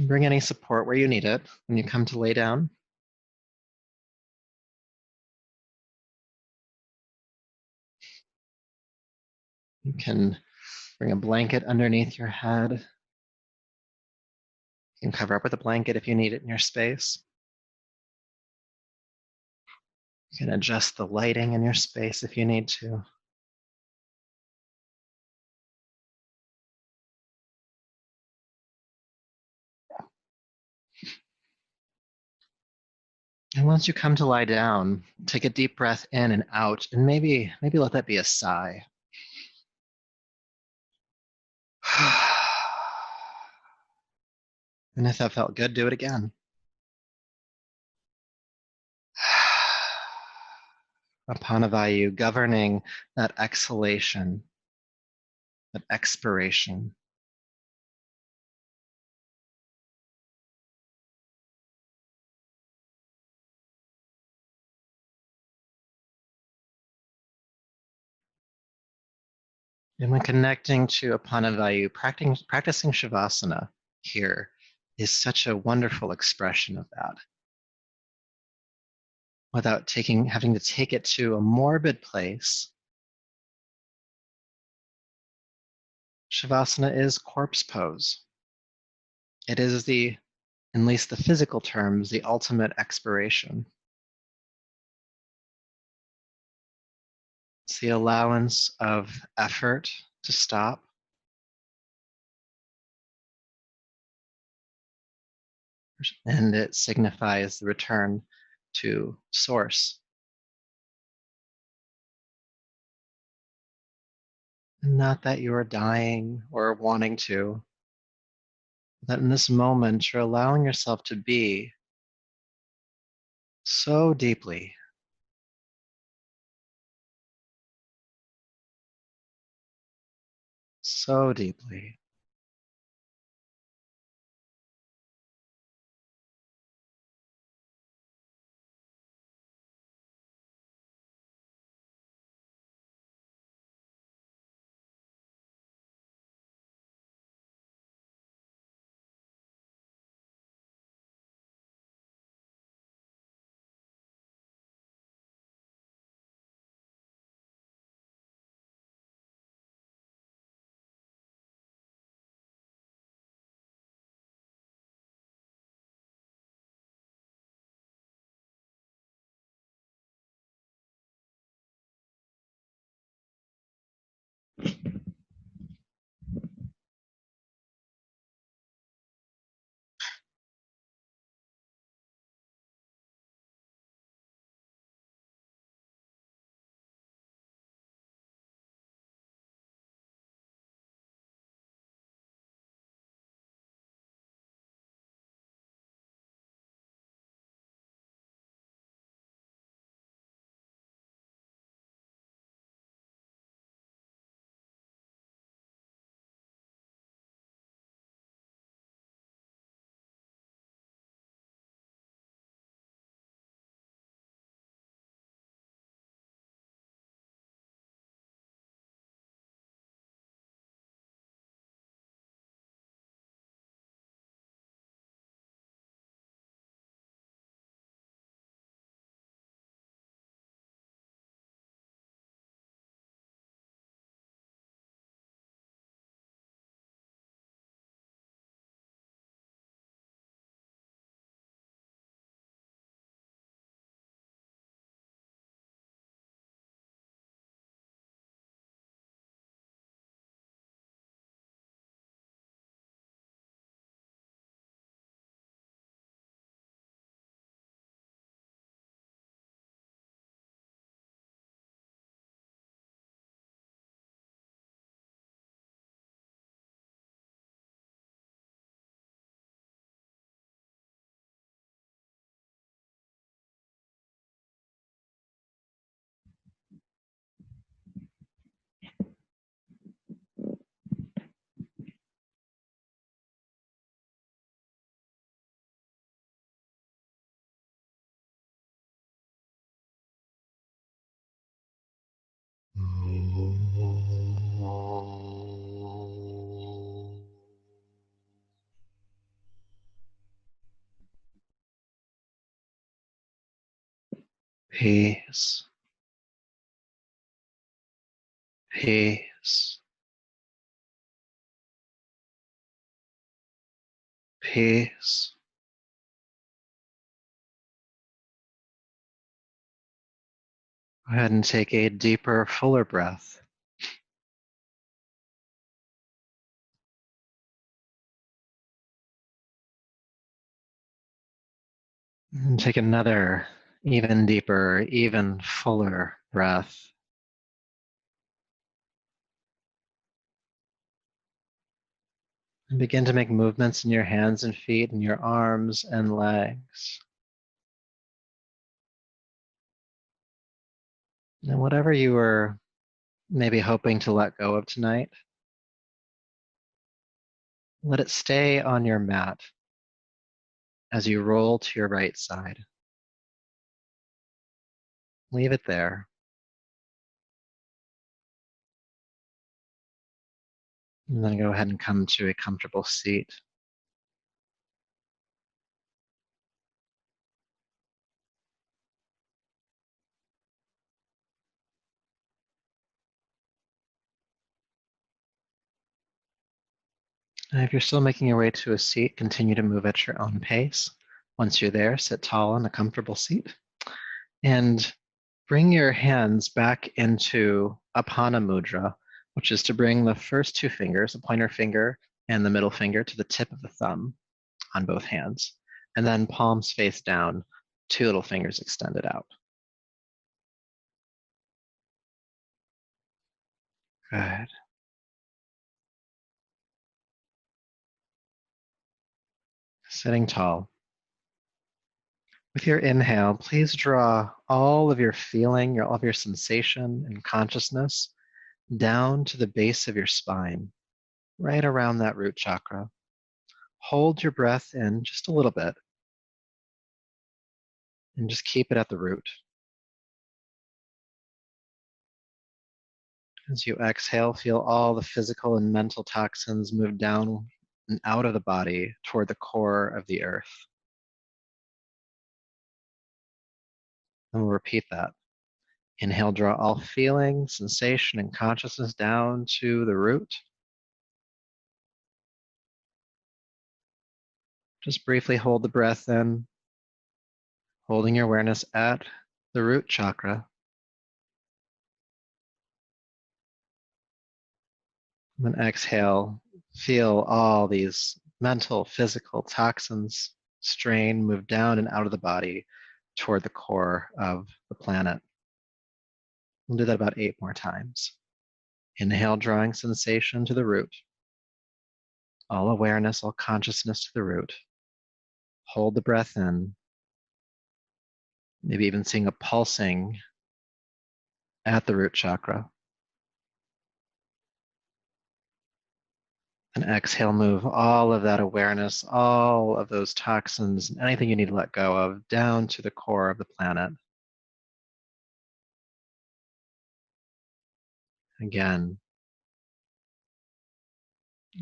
Bring any support where you need it when you come to lay down. You can bring a blanket underneath your head. You can cover up with a blanket if you need it in your space. You can adjust the lighting in your space if you need to. And once you come to lie down, take a deep breath in and out, and maybe let that be a sigh. And if that felt good, do it again. Apana Vayu, governing that exhalation, that expiration. And when connecting to Apana Vayu, practicing Shavasana here is such a wonderful expression of that. Without having to take it to a morbid place, Shavasana is corpse pose. It is in at least the physical terms, the ultimate expiration. It's the allowance of effort to stop. And it signifies the return to source. Not that you are dying or wanting to, that in this moment you're allowing yourself to be so deeply, so deeply. Peace, peace, peace. Go ahead and take a deeper, fuller breath. And take another, even deeper, even fuller breath. And begin to make movements in your hands and feet and your arms and legs. And whatever you were maybe hoping to let go of tonight, let it stay on your mat as you roll to your right side. Leave it there. And then go ahead and come to a comfortable seat. And if you're still making your way to a seat, continue to move at your own pace. Once you're there, sit tall in a comfortable seat. And bring your hands back into Apana Mudra, which is to bring the first two fingers, the pointer finger and the middle finger, to the tip of the thumb on both hands. And then palms face down, two little fingers extended out. Good. Sitting tall. With your inhale, please draw all of your feeling, all of your sensation and consciousness down to the base of your spine, right around that root chakra. Hold your breath in just a little bit and just keep it at the root. As you exhale, feel all the physical and mental toxins move down and out of the body toward the core of the earth. And we'll repeat that. Inhale, draw all feeling, sensation, and consciousness down to the root. Just briefly hold the breath in, holding your awareness at the root chakra. And then exhale, feel all these mental, physical toxins, strain, move down and out of the body toward the core of the planet. We'll do that about 8 more times. Inhale, drawing sensation to the root. All awareness, all consciousness to the root. Hold the breath in. Maybe even seeing a pulsing at the root chakra. And exhale, move all of that awareness, all of those toxins, anything you need to let go of, down to the core of the planet. Again,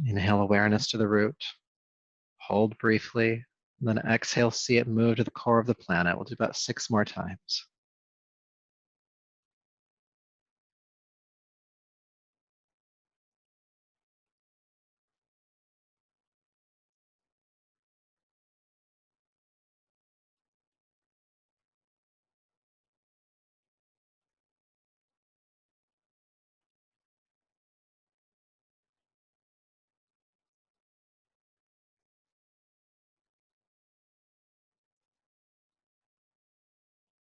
inhale awareness to the root. Hold briefly. And then exhale, see it move to the core of the planet. We'll do about 6 more times.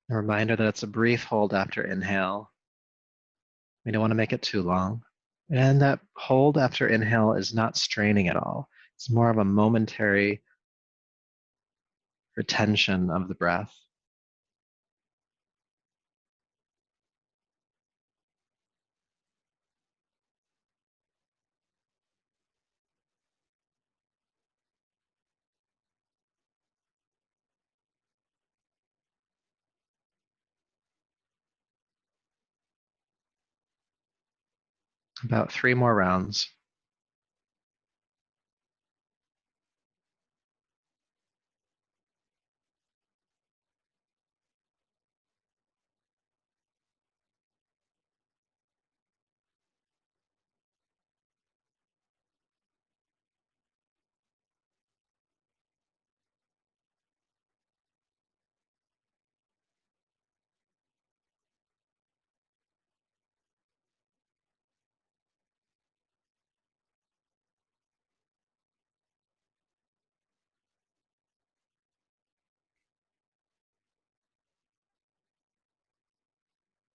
A reminder that it's a brief hold after inhale. We don't want to make it too long. And that hold after inhale is not straining at all. It's more of a momentary retention of the breath. About 3 more rounds.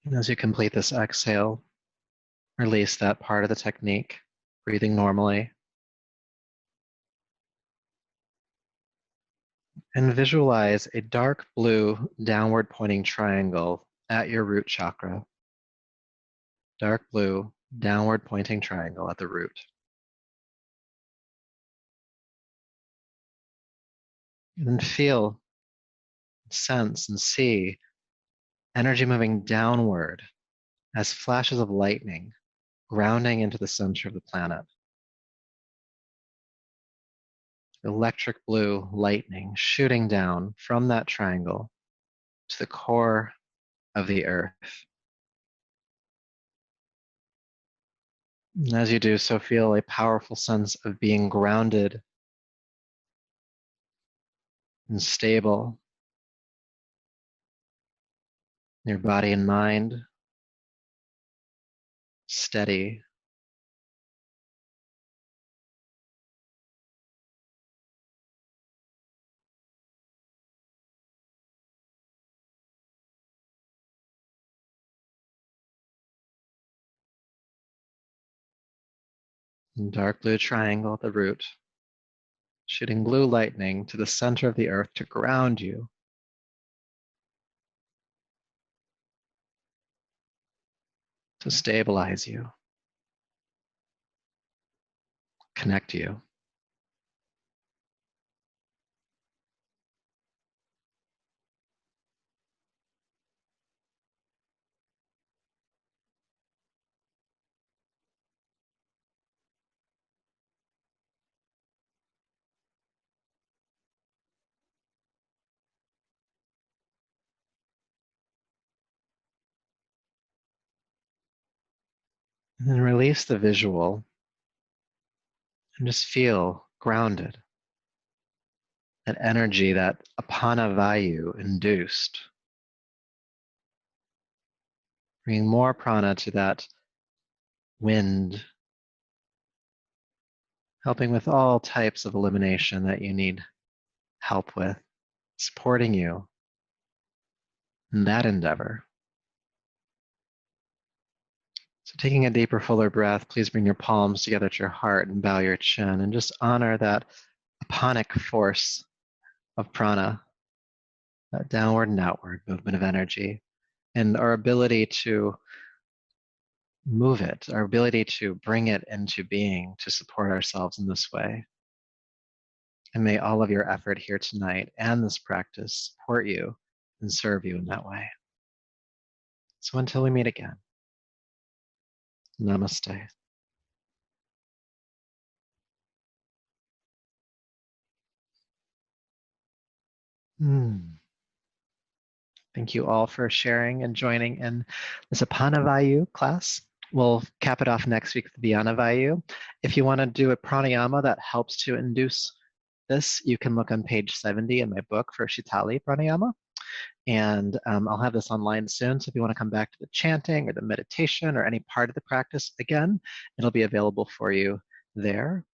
And as you complete this exhale, release that part of the technique, breathing normally. And visualize a dark blue downward pointing triangle at your root chakra. Dark blue downward pointing triangle at the root. And then feel, sense, and see energy moving downward as flashes of lightning grounding into the center of the planet. Electric blue lightning shooting down from that triangle to the core of the earth. And as you do so, feel a powerful sense of being grounded and stable. Your body and mind steady. And dark blue triangle at the root, shooting blue lightning to the center of the earth to ground you, to stabilize you, connect you. And then release the visual and just feel grounded. That energy that Apana Vayu induced. Bringing more prana to that wind, helping with all types of elimination that you need help with, supporting you in that endeavor. So taking a deeper, fuller breath, please bring your palms together at your heart and bow your chin and just honor that aponic force of prana, that downward and outward movement of energy, and our ability to move it, our ability to bring it into being to support ourselves in this way. And may all of your effort here tonight and this practice support you and serve you in that way. So until we meet again, namaste. Thank you all for sharing and joining in this Apana Vayu class. We'll cap it off next week with the Apana Vayu. If you want to do a pranayama that helps to induce this, you can look on page 70 in my book for Shitali Pranayama. And I'll have this online soon. So if you want to come back to the chanting or the meditation or any part of the practice again, it'll be available for you there.